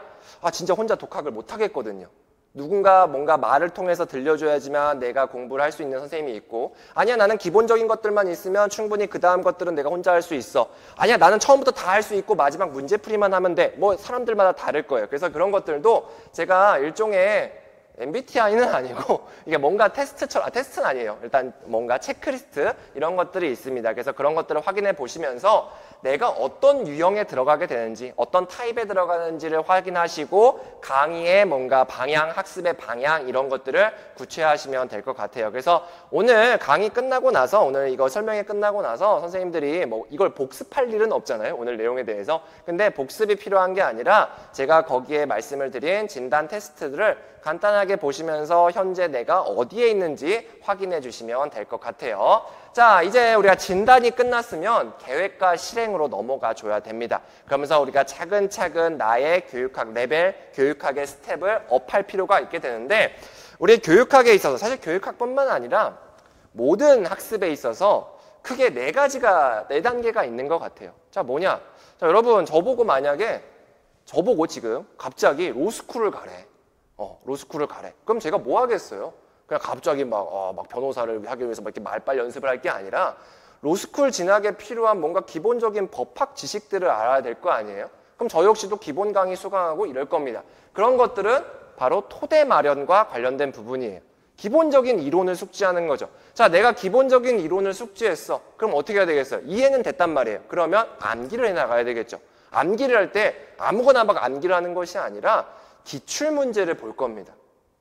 진짜 혼자 독학을 못 하겠거든요. 누군가 뭔가 말을 통해서 들려줘야지만 내가 공부를 할 수 있는 선생님이 있고 아니야 나는 기본적인 것들만 있으면 충분히 그 다음 것들은 내가 혼자 할 수 있어. 아니야 나는 처음부터 다 할 수 있고 마지막 문제풀이만 하면 돼. 사람들마다 다를 거예요. 그래서 그런 것들도 제가 일종의 MBTI는 아니고 이게 뭔가 테스트처럼, 테스트는 아니에요. 일단 뭔가 체크리스트 이런 것들이 있습니다. 그래서 그런 것들을 확인해 보시면서 내가 어떤 유형에 들어가게 되는지, 어떤 타입에 들어가는지를 확인하시고 강의의 뭔가 방향, 학습의 방향 이런 것들을 구체화하시면 될 것 같아요. 그래서 오늘 강의 끝나고 나서, 오늘 이거 설명이 끝나고 나서 선생님들이 뭐 이걸 복습할 일은 없잖아요. 오늘 내용에 대해서. 근데 복습이 필요한 게 아니라 제가 거기에 말씀을 드린 진단 테스트들을 간단하게 보시면서 현재 내가 어디에 있는지 확인해 주시면 될 것 같아요. 자, 이제 우리가 진단이 끝났으면 계획과 실행으로 넘어가 줘야 됩니다. 그러면서 우리가 차근차근 나의 교육학 레벨, 교육학의 스텝을 업할 필요가 있게 되는데, 우리 교육학에 있어서, 사실 교육학뿐만 아니라 모든 학습에 있어서 크게 네 단계가 있는 것 같아요. 자, 뭐냐? 자, 여러분, 저보고 지금 갑자기 로스쿨을 가래. 로스쿨을 가래. 그럼 제가 뭐 하겠어요? 그냥 갑자기 막 변호사를 하기 위해서 막 이렇게 말빨 연습을 할 게 아니라 로스쿨 진학에 필요한 뭔가 기본적인 법학 지식들을 알아야 될 거 아니에요? 그럼 저 역시도 기본 강의 수강하고 이럴 겁니다. 그런 것들은 바로 토대 마련과 관련된 부분이에요. 기본적인 이론을 숙지하는 거죠. 자, 내가 기본적인 이론을 숙지했어. 그럼 어떻게 해야 되겠어요? 이해는 됐단 말이에요. 그러면 암기를 해나가야 되겠죠. 암기를 할 때 아무거나 막 암기를 하는 것이 아니라 기출문제를 볼 겁니다.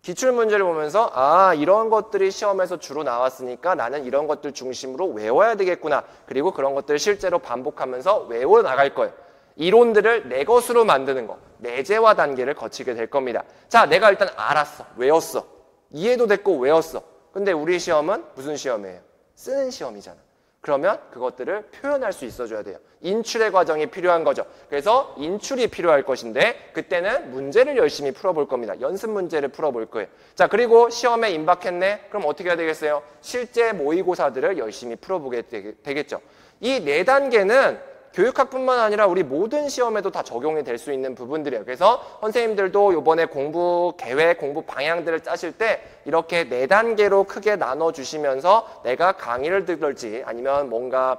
기출문제를 보면서 이런 것들이 시험에서 주로 나왔으니까 나는 이런 것들 중심으로 외워야 되겠구나. 그리고 그런 것들을 실제로 반복하면서 외워나갈 거예요. 이론들을 내 것으로 만드는 거, 내재화 단계를 거치게 될 겁니다. 자, 내가 일단 알았어. 외웠어. 이해도 됐고 외웠어. 근데 우리 시험은 무슨 시험이에요? 쓰는 시험이잖아. 그러면 그것들을 표현할 수 있어줘야 돼요. 인출의 과정이 필요한 거죠. 그래서 인출이 필요할 것인데 그때는 문제를 열심히 풀어볼 겁니다. 연습 문제를 풀어볼 거예요. 자, 그리고 시험에 임박했네? 그럼 어떻게 해야 되겠어요? 실제 모의고사들을 열심히 풀어보게 되겠죠. 이 네 단계는 교육학뿐만 아니라 우리 모든 시험에도 다 적용이 될 수 있는 부분들이에요. 그래서 선생님들도 이번에 공부 계획, 공부 방향들을 짜실 때 이렇게 네 단계로 크게 나눠주시면서 내가 강의를 들을지 아니면 뭔가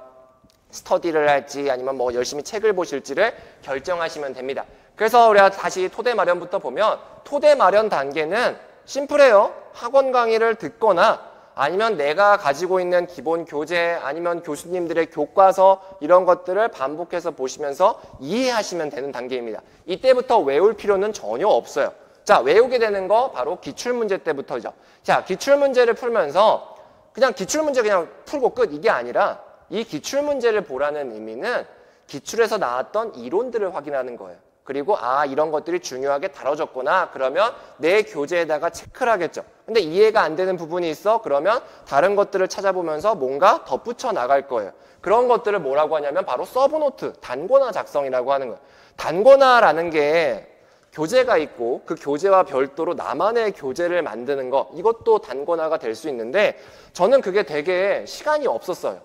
스터디를 할지 아니면 뭐 열심히 책을 보실지를 결정하시면 됩니다. 그래서 우리가 다시 토대 마련부터 보면 토대 마련 단계는 심플해요. 학원 강의를 듣거나 아니면 내가 가지고 있는 기본 교재 아니면 교수님들의 교과서 이런 것들을 반복해서 보시면서 이해하시면 되는 단계입니다. 이때부터 외울 필요는 전혀 없어요. 자, 외우게 되는 거 바로 기출문제 때부터죠. 자, 기출문제를 풀면서 그냥 기출문제 그냥 풀고 끝 이게 아니라 이 기출문제를 보라는 의미는 기출에서 나왔던 이론들을 확인하는 거예요. 그리고 이런 것들이 중요하게 다뤄졌구나. 그러면 내 교재에다가 체크를 하겠죠. 근데 이해가 안 되는 부분이 있어. 그러면 다른 것들을 찾아보면서 뭔가 덧붙여 나갈 거예요. 그런 것들을 뭐라고 하냐면 바로 서브노트, 단권화 작성이라고 하는 거예요. 단권화라는 게 교재가 있고 그 교재와 별도로 나만의 교재를 만드는 거, 이것도 단권화가 될 수 있는데 저는 그게 되게 시간이 없었어요.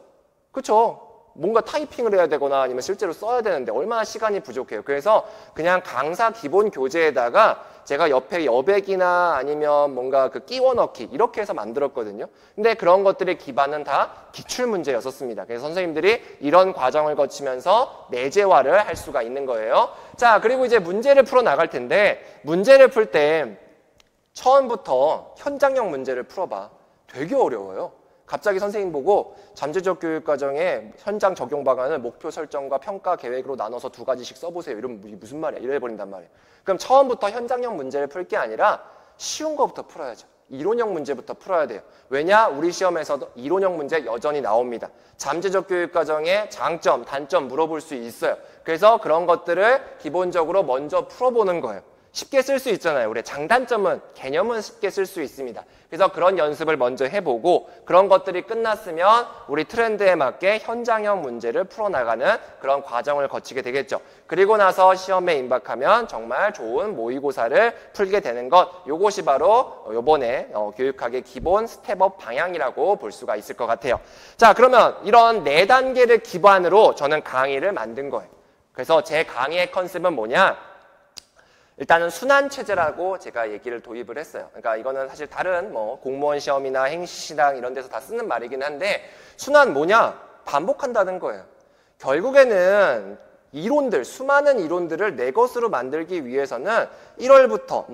그렇죠? 뭔가 타이핑을 해야 되거나 아니면 실제로 써야 되는데 얼마나 시간이 부족해요. 그래서 그냥 강사 기본 교재에다가 제가 옆에 여백이나 아니면 뭔가 그 끼워 넣기 이렇게 해서 만들었거든요. 근데 그런 것들의 기반은 다 기출문제였었습니다. 그래서 선생님들이 이런 과정을 거치면서 내재화를 할 수가 있는 거예요. 자, 그리고 이제 문제를 풀어 나갈 텐데 문제를 풀 때 처음부터 현장형 문제를 풀어봐. 되게 어려워요. 갑자기 선생님 보고 잠재적 교육과정의 현장 적용 방안을 목표 설정과 평가 계획으로 나눠서 2가지씩 써보세요. 이러면 이게 무슨 말이야? 이래버린단 말이에요. 그럼 처음부터 현장형 문제를 풀 게 아니라 쉬운 거부터 풀어야죠. 이론형 문제부터 풀어야 돼요. 왜냐? 우리 시험에서도 이론형 문제 여전히 나옵니다. 잠재적 교육과정의 장점, 단점 물어볼 수 있어요. 그래서 그런 것들을 기본적으로 먼저 풀어보는 거예요. 쉽게 쓸 수 있잖아요. 우리 장단점은, 개념은 쉽게 쓸 수 있습니다. 그래서 그런 연습을 먼저 해보고 그런 것들이 끝났으면 우리 트렌드에 맞게 현장형 문제를 풀어나가는 그런 과정을 거치게 되겠죠. 그리고 나서 시험에 임박하면 정말 좋은 모의고사를 풀게 되는 것, 요것이 바로 요번에 교육학의 기본 스텝업 방향이라고 볼 수가 있을 것 같아요. 자, 그러면 이런 4단계를 기반으로 저는 강의를 만든 거예요. 그래서 제 강의의 컨셉은 뭐냐? 일단은 순환체제라고 제가 얘기를 도입을 했어요. 그러니까 이거는 사실 다른 뭐 공무원 시험이나 행시시당 이런 데서 다 쓰는 말이긴 한데 순환 뭐냐? 반복한다는 거예요. 결국에는 이론들, 수많은 이론들을 내 것으로 만들기 위해서는 1월부터,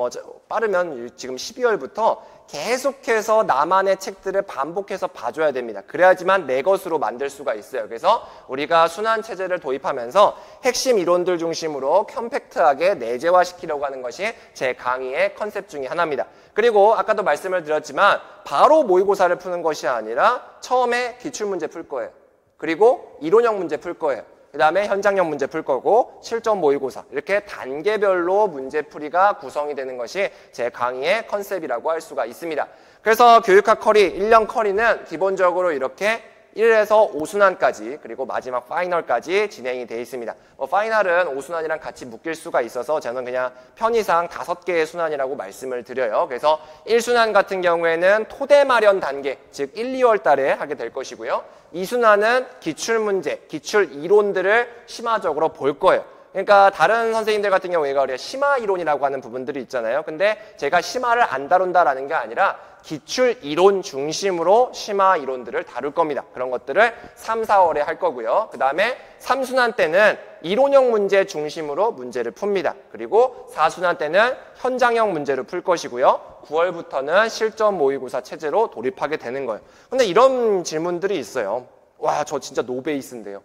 빠르면 지금 12월부터 계속해서 나만의 책들을 반복해서 봐줘야 됩니다. 그래야지만 내 것으로 만들 수가 있어요. 그래서 우리가 순환체제를 도입하면서 핵심 이론들 중심으로 컴팩트하게 내재화시키려고 하는 것이 제 강의의 컨셉 중에 하나입니다. 그리고 아까도 말씀을 드렸지만 바로 모의고사를 푸는 것이 아니라 처음에 기출문제 풀 거예요. 그리고 이론형 문제 풀 거예요. 그 다음에 현장형 문제 풀 거고 실전 모의고사 이렇게 단계별로 문제풀이가 구성이 되는 것이 제 강의의 컨셉이라고 할 수가 있습니다. 그래서 교육학 커리, 1년 커리는 기본적으로 이렇게 1에서 5순환까지 그리고 마지막 파이널까지 진행이 되어 있습니다. 파이널은 5순환이랑 같이 묶일 수가 있어서 저는 그냥 편의상 5개의 순환이라고 말씀을 드려요. 그래서 1순환 같은 경우에는 토대 마련 단계, 즉 1, 2월 달에 하게 될 것이고요. 2순환은 기출문제, 기출 이론들을 심화적으로 볼 거예요. 그러니까 다른 선생님들 같은 경우에 우리가 심화 이론이라고 하는 부분들이 있잖아요. 근데 제가 심화를 안 다룬다라는 게 아니라 기출 이론 중심으로 심화 이론들을 다룰 겁니다. 그런 것들을 3, 4월에 할 거고요. 그 다음에 3순환 때는 이론형 문제 중심으로 문제를 풉니다. 그리고 4순환 때는 현장형 문제를 풀 것이고요. 9월부터는 실전 모의고사 체제로 돌입하게 되는 거예요. 근데 이런 질문들이 있어요. 와, 저 진짜 노베이스인데요.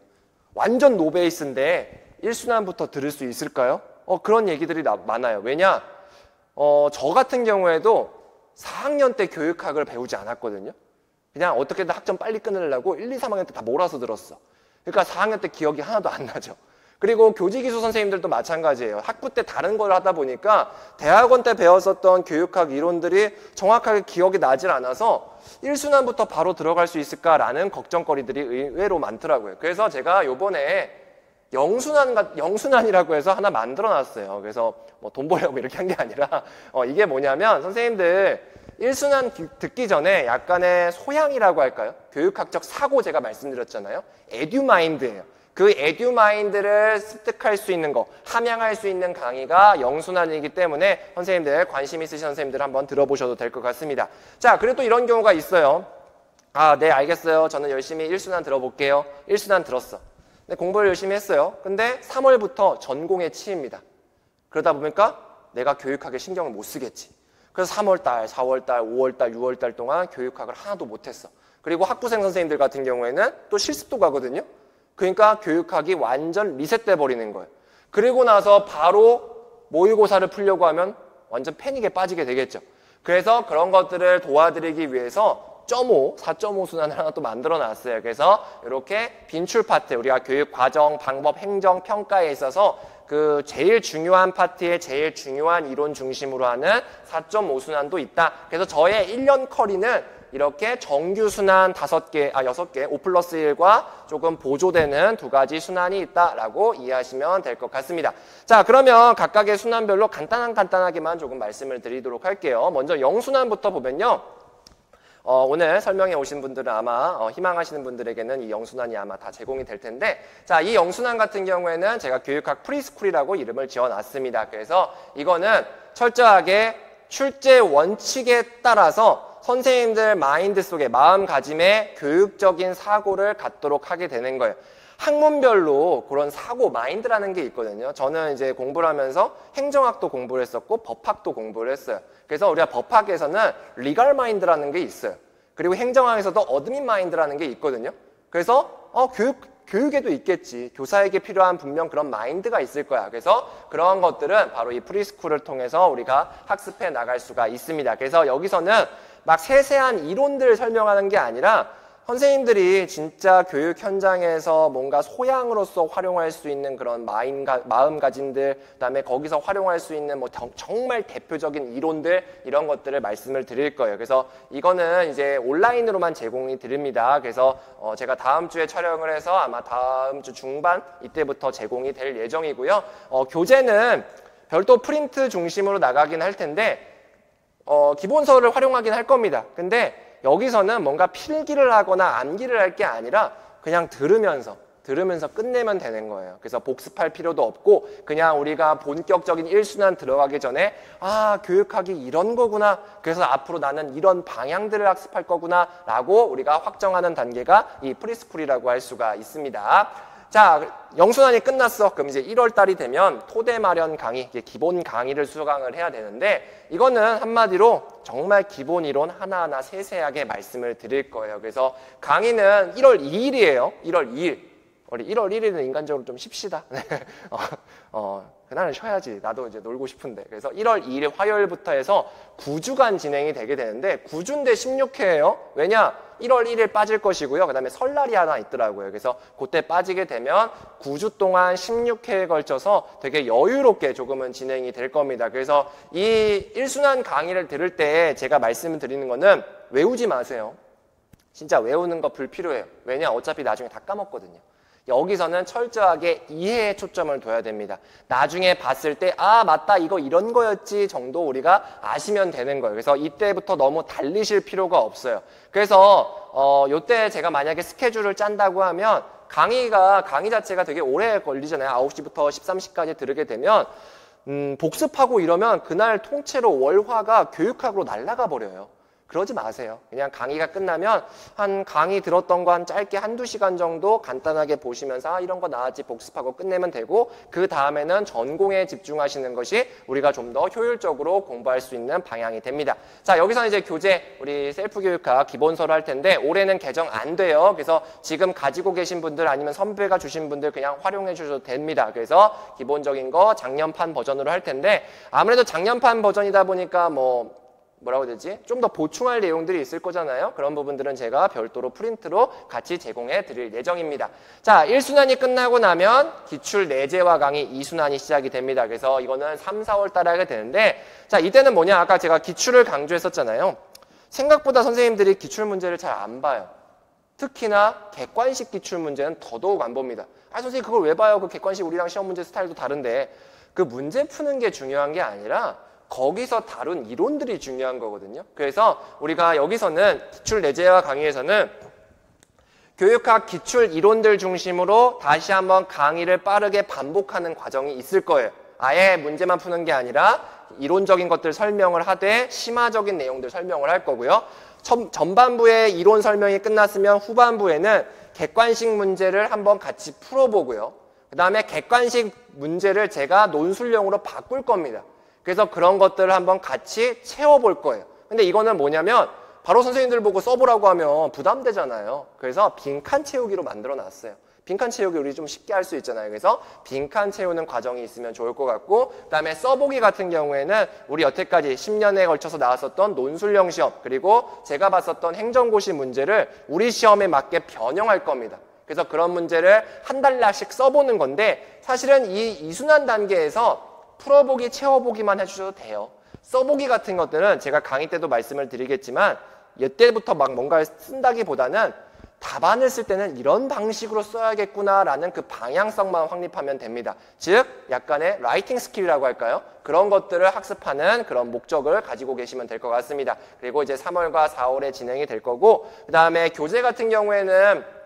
완전 노베이스인데 1순환부터 들을 수 있을까요? 그런 얘기들이 많아요. 왜냐? 저 같은 경우에도 4학년 때 교육학을 배우지 않았거든요. 그냥 어떻게든 학점 빨리 끊으려고 1, 2, 3학년 때 다 몰아서 들었어. 그러니까 4학년 때 기억이 하나도 안 나죠. 그리고 교직기수 선생님들도 마찬가지예요. 학부 때 다른 걸 하다 보니까 대학원 때 배웠었던 교육학 이론들이 정확하게 기억이 나질 않아서 1순환부터 바로 들어갈 수 있을까라는 걱정거리들이 의외로 많더라고요. 그래서 제가 요번에 영순환이라고 해서 하나 만들어 놨어요. 그래서 돈 벌려고 이렇게 한 게 아니라 이게 뭐냐면 선생님들 1순환 듣기 전에 약간의 소양이라고 할까요? 교육학적 사고 제가 말씀드렸잖아요. 에듀마인드예요. 그 에듀마인드를 습득할 수 있는 거, 함양할 수 있는 강의가 영순환이기 때문에 선생님들 관심 있으신 선생님들 한번 들어보셔도 될 것 같습니다. 자, 그리고 또 이런 경우가 있어요. 네, 알겠어요. 저는 열심히 1순환 들어볼게요. 1순환 들었어. 근데 공부를 열심히 했어요. 근데 3월부터 전공에 치입니다. 그러다 보니까 내가 교육학에 신경을 못 쓰겠지. 그래서 3월달, 4월달, 5월달, 6월달 동안 교육학을 하나도 못했어. 그리고 학부생 선생님들 같은 경우에는 또 실습도 가거든요. 그러니까 교육학이 완전 리셋돼 버리는 거예요. 그리고 나서 바로 모의고사를 풀려고 하면 완전 패닉에 빠지게 되겠죠. 그래서 그런 것들을 도와드리기 위해서 4.5 순환을 하나 또 만들어 놨어요. 그래서 이렇게 빈출 파트, 우리가 교육 과정, 방법, 행정, 평가에 있어서 그 제일 중요한 파트에 제일 중요한 이론 중심으로 하는 4.5 순환도 있다. 그래서 저의 1년 커리는 이렇게 정규 순환 6개, 5 플러스 1과 조금 보조되는 2가지 순환이 있다라고 이해하시면 될 것 같습니다. 자, 그러면 각각의 순환별로 간단하게만 조금 말씀을 드리도록 할게요. 먼저 영순환부터 보면요. 오늘 설명해 오신 분들은 아마 희망하시는 분들에게는 이 영순환이 아마 다 제공이 될 텐데, 자, 이 영순환 같은 경우에는 제가 교육학 프리스쿨이라고 이름을 지어놨습니다. 그래서 이거는 철저하게 출제 원칙에 따라서 선생님들 마인드 속에, 마음가짐에 교육적인 사고를 갖도록 하게 되는 거예요. 학문별로 그런 사고, 마인드라는 게 있거든요. 저는 이제 공부를 하면서 행정학도 공부를 했었고 법학도 공부를 했어요. 그래서 우리가 법학에서는 리걸 마인드라는 게 있어요. 그리고 행정학에서도 어드민 마인드라는 게 있거든요. 그래서 교육에도 있겠지. 교사에게 필요한 분명 그런 마인드가 있을 거야. 그래서 그런 것들은 바로 이 프리스쿨을 통해서 우리가 학습해 나갈 수가 있습니다. 그래서 여기서는 막 세세한 이론들 설명하는 게 아니라 선생님들이 진짜 교육 현장에서 뭔가 소양으로서 활용할 수 있는 그런 마음가짐들, 그다음에 거기서 활용할 수 있는 정말 대표적인 이론들, 이런 것들을 말씀을 드릴 거예요. 그래서 이거는 이제 온라인으로만 제공이 드립니다. 그래서 제가 다음 주에 촬영을 해서 아마 다음 주 중반 이때부터 제공이 될 예정이고요. 교재는 별도 프린트 중심으로 나가긴 할 텐데 기본서를 활용하긴 할 겁니다. 근데 여기서는 뭔가 필기를 하거나 암기를 할 게 아니라 그냥 들으면서 끝내면 되는 거예요. 그래서 복습할 필요도 없고 그냥 우리가 본격적인 1순환 들어가기 전에 교육학이 이런 거구나. 그래서 앞으로 나는 이런 방향들을 학습할 거구나 라고 우리가 확정하는 단계가 이 프리스쿨이라고 할 수가 있습니다. 자, 영순환이 끝났어. 그럼 이제 1월 달이 되면 토대 마련 강의, 기본 강의를 수강을 해야 되는데, 이거는 한마디로 정말 기본 이론 하나하나 세세하게 말씀을 드릴 거예요. 그래서 강의는 1월 2일이에요. 1월 2일. 우리 1월 1일은 인간적으로 좀 쉽시다. 그날은 쉬어야지. 나도 이제 놀고 싶은데. 그래서 1월 2일 화요일부터 해서 9주간 진행이 되게 되는데, 9주인데 16회예요. 왜냐? 1월 1일 빠질 것이고요. 그 다음에 설날이 하나 있더라고요. 그래서 그때 빠지게 되면 9주 동안 16회에 걸쳐서 되게 여유롭게 조금은 진행이 될 겁니다. 그래서 이 1순환 강의를 들을 때 제가 말씀을 드리는 거는 외우지 마세요. 진짜 외우는 거 불필요해요. 왜냐? 어차피 나중에 다 까먹거든요. 여기서는 철저하게 이해에 초점을 둬야 됩니다. 나중에 봤을 때 아 맞다 이거 이런 거였지 정도 우리가 아시면 되는 거예요. 그래서 이때부터 너무 달리실 필요가 없어요. 그래서 요때 제가 만약에 스케줄을 짠다고 하면 강의 자체가 되게 오래 걸리잖아요. 9시부터 13시까지 들으게 되면 복습하고 이러면 그날 통째로 월화가 교육학으로 날아가 버려요. 그러지 마세요. 그냥 강의가 끝나면 한 강의 들었던 거 한 짧게 한두 시간 정도 간단하게 보시면서 아 이런 거 나왔지 복습하고 끝내면 되고, 그 다음에는 전공에 집중하시는 것이 우리가 좀 더 효율적으로 공부할 수 있는 방향이 됩니다. 자, 여기서 이제 교재 우리 셀프 교육학 기본서를 할 텐데 올해는 개정 안 돼요. 그래서 지금 가지고 계신 분들 아니면 선배가 주신 분들 그냥 활용해 주셔도 됩니다. 그래서 기본적인 거 작년판 버전으로 할 텐데, 아무래도 작년판 버전이다 보니까 뭐라고 해야 되지? 좀 더 보충할 내용들이 있을 거잖아요. 그런 부분들은 제가 별도로 프린트로 같이 제공해 드릴 예정입니다. 자, 1순환이 끝나고 나면 기출 내재화 강의 2순환이 시작이 됩니다. 그래서 이거는 3, 4월 달에 하게 되는데, 자, 이때는 뭐냐? 아까 제가 기출을 강조했었잖아요. 생각보다 선생님들이 기출 문제를 잘 안 봐요. 특히나 객관식 기출 문제는 더더욱 안 봅니다. 아, 선생님 그걸 왜 봐요? 그 객관식 우리랑 시험 문제 스타일도 다른데. 그 문제 푸는 게 중요한 게 아니라 거기서 다룬 이론들이 중요한 거거든요. 그래서 우리가 여기서는 기출 내재화 강의에서는 교육학 기출 이론들 중심으로 다시 한번 강의를 빠르게 반복하는 과정이 있을 거예요. 아예 문제만 푸는 게 아니라 이론적인 것들 설명을 하되 심화적인 내용들 설명을 할 거고요. 전반부의 이론 설명이 끝났으면 후반부에는 객관식 문제를 한번 같이 풀어보고요. 그 다음에 객관식 문제를 제가 논술형으로 바꿀 겁니다. 그래서 그런 것들을 한번 같이 채워볼 거예요. 근데 이거는 뭐냐면 바로 선생님들 보고 써보라고 하면 부담되잖아요. 그래서 빈칸 채우기로 만들어 놨어요. 빈칸 채우기 우리 좀 쉽게 할 수 있잖아요. 그래서 빈칸 채우는 과정이 있으면 좋을 것 같고, 그 다음에 써보기 같은 경우에는 우리 여태까지 10년에 걸쳐서 나왔었던 논술형 시험, 그리고 제가 봤었던 행정고시 문제를 우리 시험에 맞게 변형할 겁니다. 그래서 그런 문제를 한 달락씩 써보는 건데, 사실은 이 이순환 단계에서 풀어보기, 채워보기만 해주셔도 돼요. 써보기 같은 것들은 제가 강의 때도 말씀을 드리겠지만 이때부터 막 뭔가를 쓴다기보다는 답안을 쓸 때는 이런 방식으로 써야겠구나라는 그 방향성만 확립하면 됩니다. 즉 약간의 라이팅 스킬이라고 할까요? 그런 것들을 학습하는 그런 목적을 가지고 계시면 될 것 같습니다. 그리고 이제 3월과 4월에 진행이 될 거고, 그 다음에 교재 같은 경우에는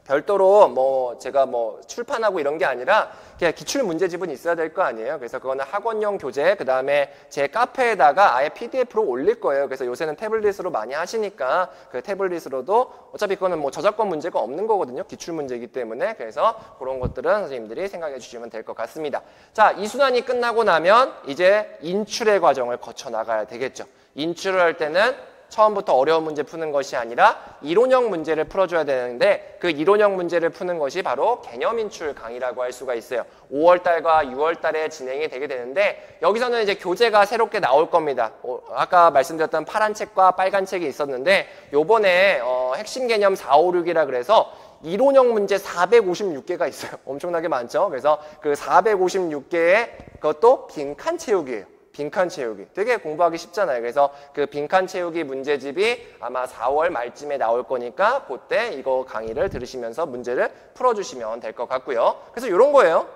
별도로 제가 출판하고 이런 게 아니라 그냥 기출 문제집은 있어야 될 거 아니에요. 그래서 그거는 학원용 교재, 그 다음에 제 카페에다가 아예 PDF로 올릴 거예요. 그래서 요새는 태블릿으로 많이 하시니까 그 태블릿으로도 어차피 그거는 저작권 문제가 없는 거거든요. 기출 문제이기 때문에. 그래서 그런 것들은 선생님들이 생각해 주시면 될 것 같습니다. 자, 이순환이 끝나고 나면 이제 인출의 과정을 거쳐 나가야 되겠죠. 인출을 할 때는 처음부터 어려운 문제 푸는 것이 아니라 이론형 문제를 풀어줘야 되는데, 그 이론형 문제를 푸는 것이 바로 개념인출 강의라고 할 수가 있어요. 5월달과 6월달에 진행이 되게 되는데, 여기서는 이제 교재가 새롭게 나올 겁니다. 아까 말씀드렸던 파란 책과 빨간 책이 있었는데, 요번에 핵심 개념 456이라 그래서 이론형 문제 456개가 있어요. 엄청나게 많죠. 그래서 그 456개의 그것도 빈칸 채우기예요. 빈칸 채우기. 되게 공부하기 쉽잖아요. 그래서 그 빈칸 채우기 문제집이 아마 4월 말쯤에 나올 거니까 그때 이거 강의를 들으시면서 문제를 풀어주시면 될 것 같고요. 그래서 이런 거예요.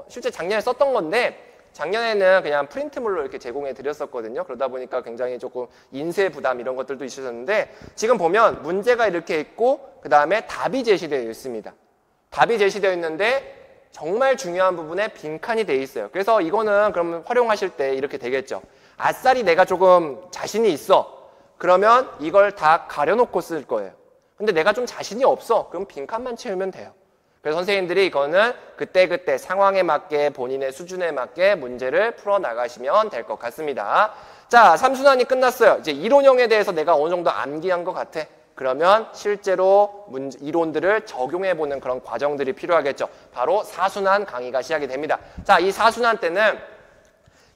실제 작년에 썼던 건데, 작년에는 그냥 프린트물로 이렇게 제공해 드렸었거든요. 그러다 보니까 굉장히 조금 인쇄 부담 이런 것들도 있으셨는데, 지금 보면 문제가 이렇게 있고 그 다음에 답이 제시되어 있습니다. 답이 제시되어 있는데 정말 중요한 부분에 빈칸이 돼 있어요. 그래서 이거는 그러면 활용하실 때 이렇게 되겠죠. 아싸리 내가 조금 자신이 있어. 그러면 이걸 다 가려놓고 쓸 거예요. 근데 내가 좀 자신이 없어. 그럼 빈칸만 채우면 돼요. 그래서 선생님들이 이거는 그때그때 상황에 맞게 본인의 수준에 맞게 문제를 풀어나가시면 될 것 같습니다. 자, 3순환이 끝났어요. 이제 이론형에 대해서 내가 어느 정도 암기한 것 같아. 그러면 실제로 이론들을 적용해보는 그런 과정들이 필요하겠죠. 바로 4순환 강의가 시작이 됩니다. 자, 이 4순환 때는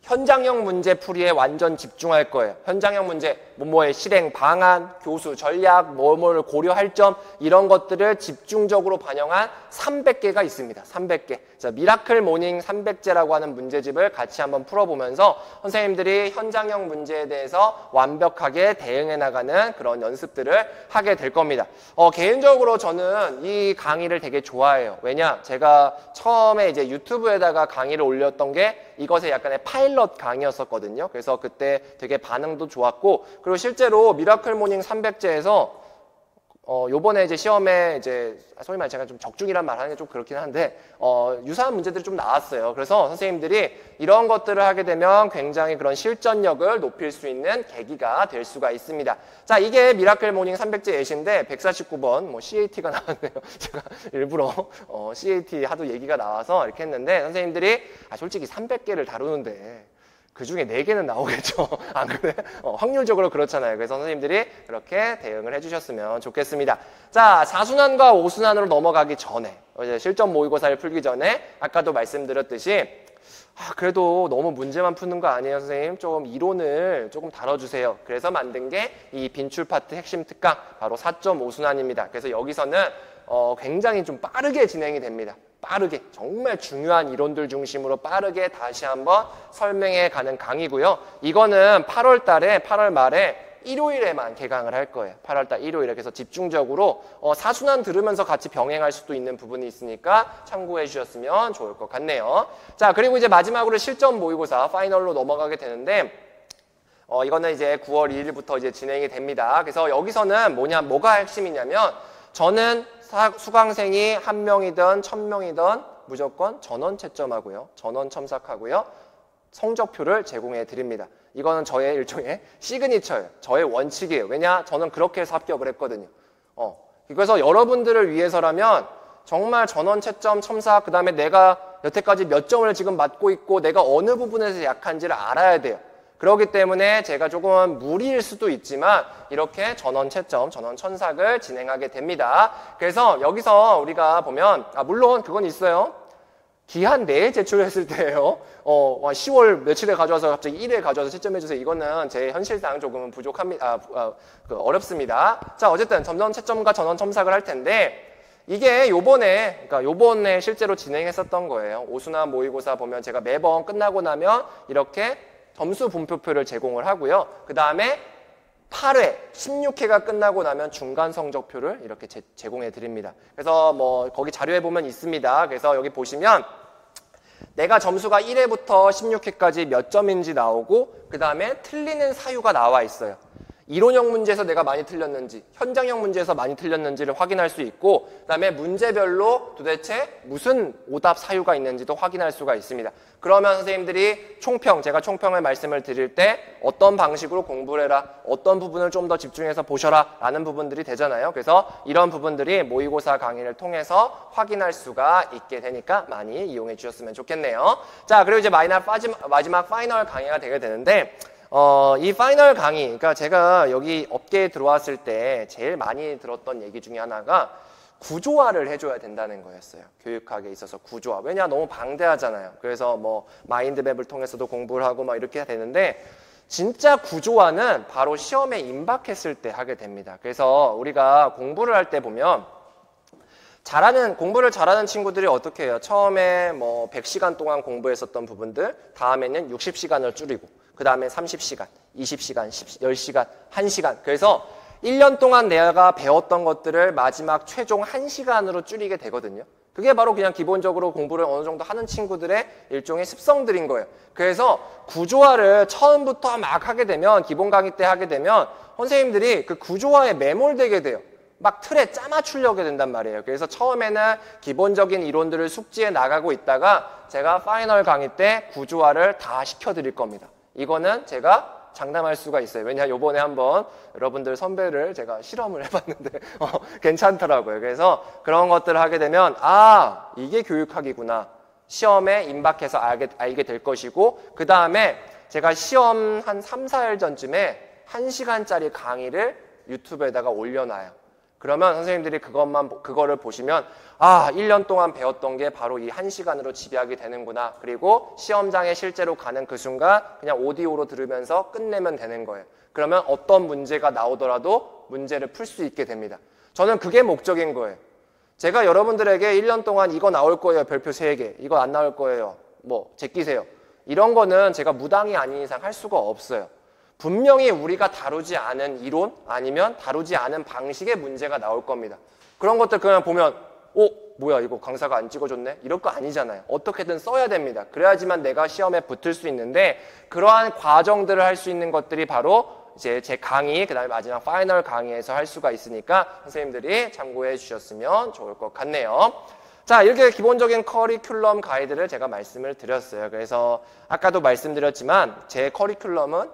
현장형 문제 풀이에 완전 집중할 거예요. 현장형 문제, 뭐뭐의 실행 방안, 교수 전략, 뭐뭐를 고려할 점 이런 것들을 집중적으로 반영한 300개가 있습니다. 300개. 자, 미라클 모닝 300제라고 하는 문제집을 같이 한번 풀어보면서 선생님들이 현장형 문제에 대해서 완벽하게 대응해 나가는 그런 연습들을 하게 될 겁니다. 개인적으로 저는 이 강의를 되게 좋아해요. 왜냐? 제가 처음에 이제 유튜브에다가 강의를 올렸던 게 이것의 약간의 파일럿 강의였었거든요. 그래서 그때 되게 반응도 좋았고, 그리고 실제로 미라클 모닝 300제에서 요번에 이제 시험에 이제 소위 말해 제가 좀 적중이란 말 하는 게 좀 그렇긴 한데 유사한 문제들이 좀 나왔어요. 그래서 선생님들이 이런 것들을 하게 되면 굉장히 그런 실전력을 높일 수 있는 계기가 될 수가 있습니다. 자, 이게 미라클 모닝 300제 예시인데 149번 뭐 CAT가 나왔네요. 제가 일부러 CAT 하도 얘기가 나와서 이렇게 했는데 선생님들이 솔직히 300개를 다루는데 그 중에 4개는 나오겠죠. 안 그래? 확률적으로 그렇잖아요. 그래서 선생님들이 그렇게 대응을 해주셨으면 좋겠습니다. 자, 4순환과 5순환으로 넘어가기 전에, 이제 실전 모의고사를 풀기 전에 아까도 말씀드렸듯이 그래도 너무 문제만 푸는 거 아니에요, 선생님? 조금 이론을 조금 다뤄주세요. 그래서 만든 게 이 빈출 파트 핵심 특강, 바로 4.5순환입니다. 그래서 여기서는 굉장히 좀 빠르게 진행이 됩니다. 빠르게, 정말 중요한 이론들 중심으로 빠르게 다시 한번 설명해 가는 강의고요. 이거는 8월 말에 일요일에만 개강을 할 거예요. 8월달 일요일에. 그래서 집중적으로 4순환 들으면서 같이 병행할 수도 있는 부분이 있으니까 참고해 주셨으면 좋을 것 같네요. 자, 그리고 이제 마지막으로 실전 모의고사 파이널로 넘어가게 되는데 이거는 이제 9월 2일부터 이제 진행이 됩니다. 그래서 여기서는 뭐가 핵심이냐면 저는 수강생이 1명이든 1000명이든 무조건 전원 채점하고요. 전원 첨삭하고요. 성적표를 제공해 드립니다. 이거는 저의 일종의 시그니처예요. 저의 원칙이에요. 왜냐? 저는 그렇게 해서 합격을 했거든요. 그래서 여러분들을 위해서라면 정말 전원 채점 첨삭, 그 다음에 내가 여태까지 몇 점을 지금 맞고 있고 내가 어느 부분에서 약한지를 알아야 돼요. 그렇기 때문에 제가 조금 무리일 수도 있지만 이렇게 전원 채점, 전원 첨삭을 진행하게 됩니다. 그래서 여기서 우리가 보면 물론 그건 있어요. 기한 내에 제출했을 때예요. 10월 며칠에 가져와서 갑자기 1회 가져와서 채점해주세요. 이거는 제 현실상 조금 부족합니다. 어렵습니다. 자, 어쨌든 전원 채점과 전원 첨삭을 할 텐데 이게 요번에 실제로 진행했었던 거예요. 5순환 모의고사 보면 제가 매번 끝나고 나면 이렇게 점수 분표표를 제공을 하고요. 그 다음에 8회, 16회가 끝나고 나면 중간 성적표를 이렇게 제공해 드립니다. 그래서 거기 자료에 보면 있습니다. 그래서 여기 보시면 내가 점수가 1회부터 16회까지 몇 점인지 나오고 그 다음에 틀리는 사유가 나와 있어요. 이론형 문제에서 내가 많이 틀렸는지, 현장형 문제에서 많이 틀렸는지를 확인할 수 있고 그 다음에 문제별로 도대체 무슨 오답 사유가 있는지도 확인할 수가 있습니다. 그러면 선생님들이 제가 총평을 말씀을 드릴 때 어떤 방식으로 공부를 해라, 어떤 부분을 좀 더 집중해서 보셔라 라는 부분들이 되잖아요. 그래서 이런 부분들이 모의고사 강의를 통해서 확인할 수가 있게 되니까 많이 이용해 주셨으면 좋겠네요. 자, 그리고 이제 마지막 파이널 강의가 되게 되는데 이 파이널 강의, 그러니까 제가 여기 업계에 들어왔을 때 제일 많이 들었던 얘기 중에 하나가 구조화를 해줘야 된다는 거였어요. 교육학에 있어서 구조화. 왜냐? 너무 방대하잖아요. 그래서 마인드맵을 통해서도 공부를 하고 이렇게 되는데 진짜 구조화는 바로 시험에 임박했을 때 하게 됩니다. 그래서 우리가 공부를 할 때 보면 공부를 잘하는 친구들이 어떻게 해요? 처음에 100시간 동안 공부했었던 부분들, 다음에는 60시간을 줄이고, 그 다음에 30시간, 20시간, 10시간, 1시간. 그래서 1년 동안 내가 배웠던 것들을 마지막 최종 1시간으로 줄이게 되거든요. 그게 바로 그냥 기본적으로 공부를 어느 정도 하는 친구들의 일종의 습성들인 거예요. 그래서 구조화를 처음부터 막 하게 되면, 기본 강의 때 하게 되면 선생님들이 그 구조화에 매몰되게 돼요. 막 틀에 짜맞추려고 된단 말이에요. 그래서 처음에는 기본적인 이론들을 숙지해 나가고 있다가 제가 파이널 강의 때 구조화를 다 시켜드릴 겁니다. 이거는 제가 장담할 수가 있어요. 왜냐, 요번에 한번 여러분들 선배를 제가 실험을 해봤는데 괜찮더라고요. 그래서 그런 것들을 하게 되면 아, 이게 교육학이구나. 시험에 임박해서 알게 될 것이고, 그 다음에 제가 시험 한 3, 4일 전쯤에 1시간짜리 강의를 유튜브에다가 올려놔요. 그러면 선생님들이 그거를 보시면 아, 1년 동안 배웠던 게 바로 이 1시간으로 집약이 되는구나. 그리고 시험장에 실제로 가는 그 순간 그냥 오디오로 들으면서 끝내면 되는 거예요. 그러면 어떤 문제가 나오더라도 문제를 풀 수 있게 됩니다. 저는 그게 목적인 거예요. 제가 여러분들에게 1년 동안 이거 나올 거예요. 별표 3개. 이거 안 나올 거예요. 뭐 제끼세요. 이런 거는 제가 무당이 아닌 이상 할 수가 없어요. 분명히 우리가 다루지 않은 이론 아니면 다루지 않은 방식의 문제가 나올 겁니다. 그런 것들 그냥 보면 뭐야 이거 강사가 안 찍어줬네? 이럴 거 아니잖아요. 어떻게든 써야 됩니다. 그래야지만 내가 시험에 붙을 수 있는데 그러한 과정들을 할 수 있는 것들이 바로 이제 제 강의, 그 다음에 마지막 파이널 강의에서 할 수가 있으니까 선생님들이 참고해 주셨으면 좋을 것 같네요. 자, 이렇게 기본적인 커리큘럼 가이드를 제가 말씀을 드렸어요. 그래서 아까도 말씀드렸지만 제 커리큘럼은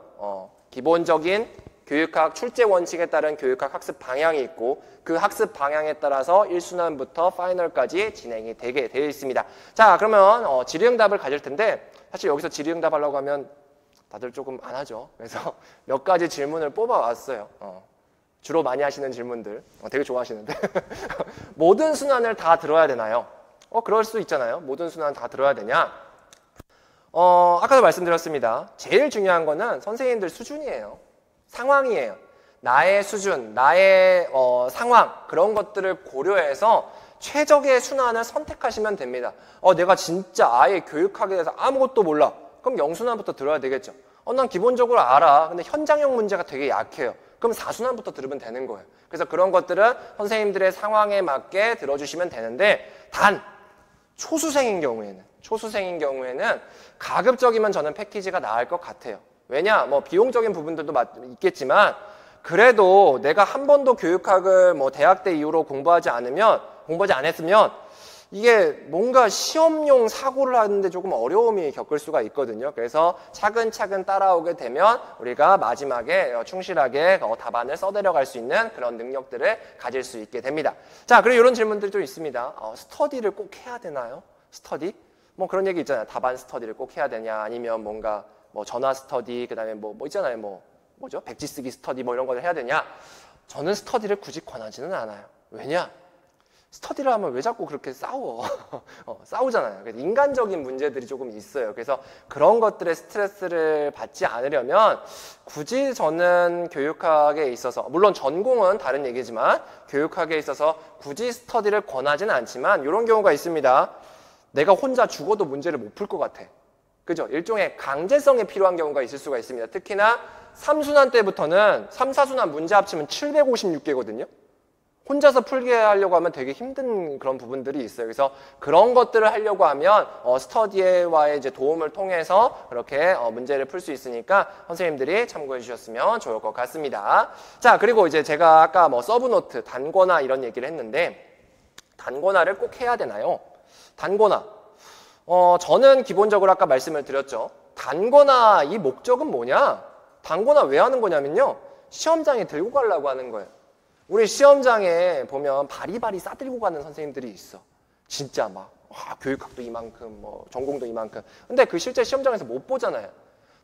기본적인 교육학 출제 원칙에 따른 교육학 학습 방향이 있고 그 학습 방향에 따라서 1순환부터 파이널까지 진행이 되게 되어 있습니다. 자, 그러면 질의응답을 가질 텐데 사실 여기서 질의응답 하려고 하면 다들 조금 안 하죠. 그래서 몇 가지 질문을 뽑아왔어요. 주로 많이 하시는 질문들 되게 좋아하시는데 모든 순환을 다 들어야 되나요? 그럴 수 있잖아요. 모든 순환 다 들어야 되냐? 아까도 말씀드렸습니다. 제일 중요한 거는 선생님들 수준이에요. 상황이에요. 나의 수준, 나의 상황 그런 것들을 고려해서 최적의 순환을 선택하시면 됩니다. 내가 진짜 아예 교육학에 대해서 아무것도 몰라. 그럼 0순환부터 들어야 되겠죠. 난 기본적으로 알아. 근데 현장형 문제가 되게 약해요. 그럼 4순환부터 들으면 되는 거예요. 그래서 그런 것들은 선생님들의 상황에 맞게 들어주시면 되는데 단 초수생인 경우에는 가급적이면 저는 패키지가 나을 것 같아요. 왜냐? 뭐 비용적인 부분들도 있겠지만 그래도 내가 한 번도 교육학을 뭐 대학 때 이후로 공부하지 안 했으면 이게 뭔가 시험용 사고를 하는데 조금 어려움이 겪을 수가 있거든요. 그래서 차근차근 따라오게 되면 우리가 마지막에 충실하게 답안을 써내려갈 수 있는 그런 능력들을 가질 수 있게 됩니다. 자, 그리고 이런 질문들이 좀 있습니다. 스터디를 꼭 해야 되나요? 스터디? 뭐 그런 얘기 있잖아요. 답안 스터디를 꼭 해야 되냐, 아니면 뭔가 뭐 전화 스터디, 그 다음에 뭐 있잖아요. 뭐죠? 백지 쓰기 스터디 뭐 이런 걸 해야 되냐? 저는 스터디를 굳이 권하지는 않아요. 왜냐? 스터디를 하면 왜 자꾸 그렇게 싸워? 싸우잖아요. 그래서 인간적인 문제들이 조금 있어요. 그래서 그런 것들의 스트레스를 받지 않으려면 굳이 저는 교육학에 있어서, 물론 전공은 다른 얘기지만 교육학에 있어서 굳이 스터디를 권하지는 않지만 이런 경우가 있습니다. 내가 혼자 죽어도 문제를 못 풀 것 같아. 그죠? 일종의 강제성이 필요한 경우가 있을 수가 있습니다. 특히나 3순환 때부터는 3, 4순환 문제 합치면 756개거든요. 혼자서 풀게 하려고 하면 되게 힘든 그런 부분들이 있어요. 그래서 그런 것들을 하려고 하면 스터디와의 이제 도움을 통해서 그렇게 문제를 풀 수 있으니까 선생님들이 참고해 주셨으면 좋을 것 같습니다. 자, 그리고 이제 제가 아까 뭐 서브노트, 단권화 이런 얘기를 했는데 단권화를 꼭 해야 되나요? 단권화. 저는 기본적으로 아까 말씀을 드렸죠. 단권화 이 목적은 뭐냐? 단권화 왜 하는 거냐면요. 시험장에 들고 가려고 하는 거예요. 우리 시험장에 보면 바리바리 싸들고 가는 선생님들이 있어. 진짜 막 교육학도 이만큼, 뭐 전공도 이만큼. 근데 그 실제 시험장에서 못 보잖아요.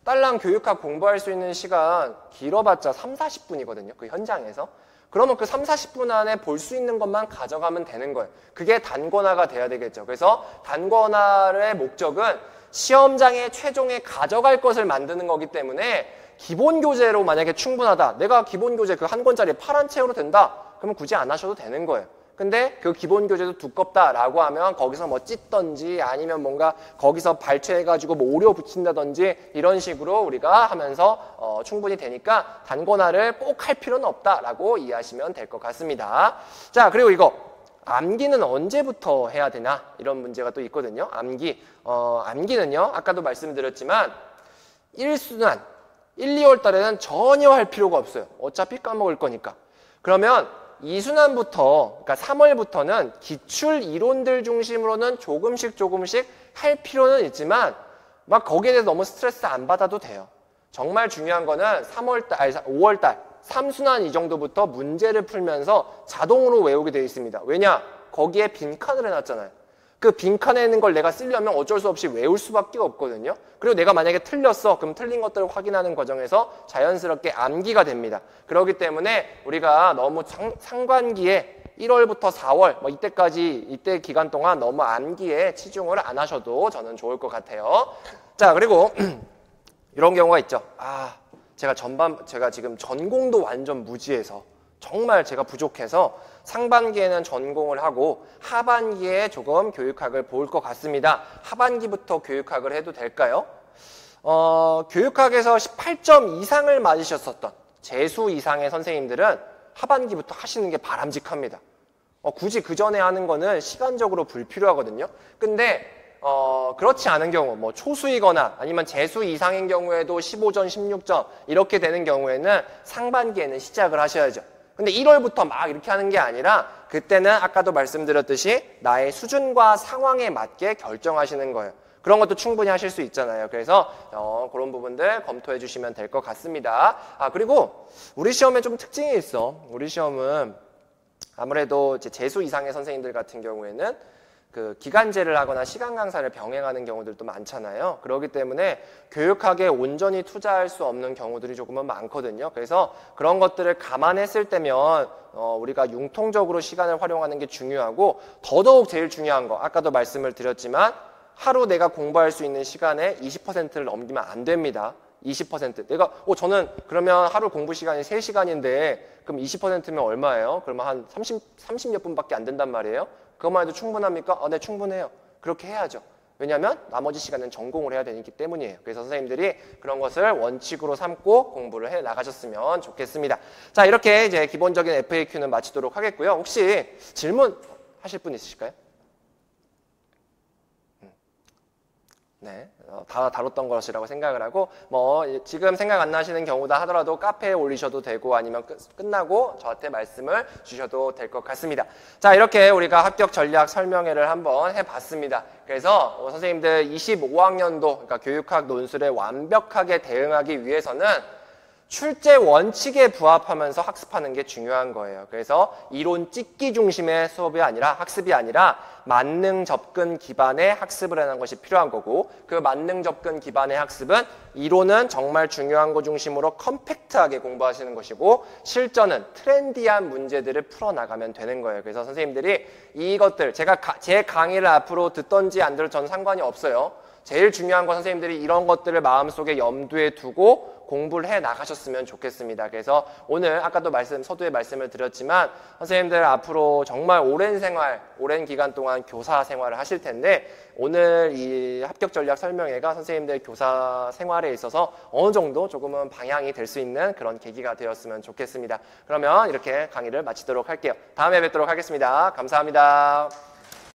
딸랑 교육학 공부할 수 있는 시간 길어봤자 3, 40분이거든요. 그 현장에서. 그러면 그 3, 40분 안에 볼 수 있는 것만 가져가면 되는 거예요. 그게 단권화가 돼야 되겠죠. 그래서 단권화의 목적은 시험장에 최종에 가져갈 것을 만드는 거기 때문에 기본 교재로 만약에 충분하다. 내가 기본 교재 그 한 권짜리 파란 채로 된다. 그러면 굳이 안 하셔도 되는 거예요. 근데 그 기본 교재도 두껍다라고 하면 거기서 뭐 찢던지 아니면 뭔가 거기서 발췌해가지고 뭐 오려 붙인다든지 이런 식으로 우리가 하면서 충분히 되니까 단권화를 꼭 할 필요는 없다라고 이해하시면 될 것 같습니다. 자, 그리고 이거 암기는 언제부터 해야 되나 이런 문제가 또 있거든요. 암기는요. 아까도 말씀드렸지만 1순환 1, 2월 달에는 전혀 할 필요가 없어요. 어차피 까먹을 거니까. 그러면 2순환부터, 그러니까 3월부터는 기출 이론들 중심으로는 조금씩 할 필요는 있지만 막 거기에 대해서 너무 스트레스 안 받아도 돼요. 정말 중요한 거는 5월달 3순환 이 정도부터 문제를 풀면서 자동으로 외우게 되어 있습니다. 왜냐? 거기에 빈칸을 해놨잖아요. 그 빈칸에 있는 걸 내가 쓰려면 어쩔 수 없이 외울 수밖에 없거든요. 그리고 내가 만약에 틀렸어. 그럼 틀린 것들을 확인하는 과정에서 자연스럽게 암기가 됩니다. 그렇기 때문에 우리가 너무 상반기에 1월부터 4월 이때 기간 동안 너무 암기에 치중을 안 하셔도 저는 좋을 것 같아요. 자, 그리고 이런 경우가 있죠. 제가 지금 전공도 완전 무지해서 정말 제가 부족해서 상반기에는 전공을 하고 하반기에 조금 교육학을 볼 것 같습니다. 하반기부터 교육학을 해도 될까요? 교육학에서 18점 이상을 맞으셨었던 재수 이상의 선생님들은 하반기부터 하시는 게 바람직합니다. 굳이 그 전에 하는 거는 시간적으로 불필요하거든요. 근데 그렇지 않은 경우, 초수이거나 아니면 재수 이상인 경우에도 15점, 16점 이렇게 되는 경우에는 상반기에는 시작을 하셔야죠. 근데 1월부터 막 이렇게 하는 게 아니라 그때는 아까도 말씀드렸듯이 나의 수준과 상황에 맞게 결정하시는 거예요. 그런 것도 충분히 하실 수 있잖아요. 그래서 그런 부분들 검토해 주시면 될 것 같습니다. 그리고 우리 시험에 좀 특징이 있어. 우리 시험은 아무래도 이제 재수 이상의 선생님들 같은 경우에는 그 기간제를 하거나 시간 강사를 병행하는 경우들도 많잖아요. 그렇기 때문에 교육학에 온전히 투자할 수 없는 경우들이 조금은 많거든요. 그래서 그런 것들을 감안했을 때면 우리가 융통적으로 시간을 활용하는 게 중요하고, 더더욱 제일 중요한 거 아까도 말씀을 드렸지만 하루 내가 공부할 수 있는 시간의 20%를 넘기면 안 됩니다. 20%. 저는 그러면 하루 공부 시간이 3시간인데 그럼 20%면 얼마예요? 그러면 한 30몇 분밖에 안 된단 말이에요. 그것만 해도 충분합니까? 네, 충분해요. 그렇게 해야죠. 왜냐하면 나머지 시간은 전공을 해야 되기 때문이에요. 그래서 선생님들이 그런 것을 원칙으로 삼고 공부를 해 나가셨으면 좋겠습니다. 자, 이렇게 이제 기본적인 FAQ는 마치도록 하겠고요. 혹시 질문 하실 분 있으실까요? 네, 다 다뤘던 것이라고 생각을 하고, 지금 생각 안 나시는 경우다 하더라도 카페에 올리셔도 되고 아니면 끝나고 저한테 말씀을 주셔도 될 것 같습니다. 자, 이렇게 우리가 합격 전략 설명회를 한번 해봤습니다. 그래서 선생님들 25학년도, 그러니까 교육학 논술에 완벽하게 대응하기 위해서는 출제 원칙에 부합하면서 학습하는 게 중요한 거예요. 그래서 이론 찍기 중심의 수업이 아니라, 학습이 아니라 만능 접근 기반의 학습을 하는 것이 필요한 거고, 그 만능 접근 기반의 학습은 이론은 정말 중요한 거 중심으로 컴팩트하게 공부하시는 것이고, 실전은 트렌디한 문제들을 풀어나가면 되는 거예요. 그래서 선생님들이 이것들, 제 강의를 앞으로 듣던지 안 들어도 저는 상관이 없어요. 제일 중요한 건 선생님들이 이런 것들을 마음속에 염두에 두고 공부를 해 나가셨으면 좋겠습니다. 그래서 오늘 아까도 서두에 말씀을 드렸지만 선생님들 앞으로 정말 오랜 기간 동안 교사 생활을 하실 텐데, 오늘 이 합격 전략 설명회가 선생님들 교사 생활에 있어서 어느 정도 조금은 방향이 될 수 있는 그런 계기가 되었으면 좋겠습니다. 그러면 이렇게 강의를 마치도록 할게요. 다음에 뵙도록 하겠습니다. 감사합니다.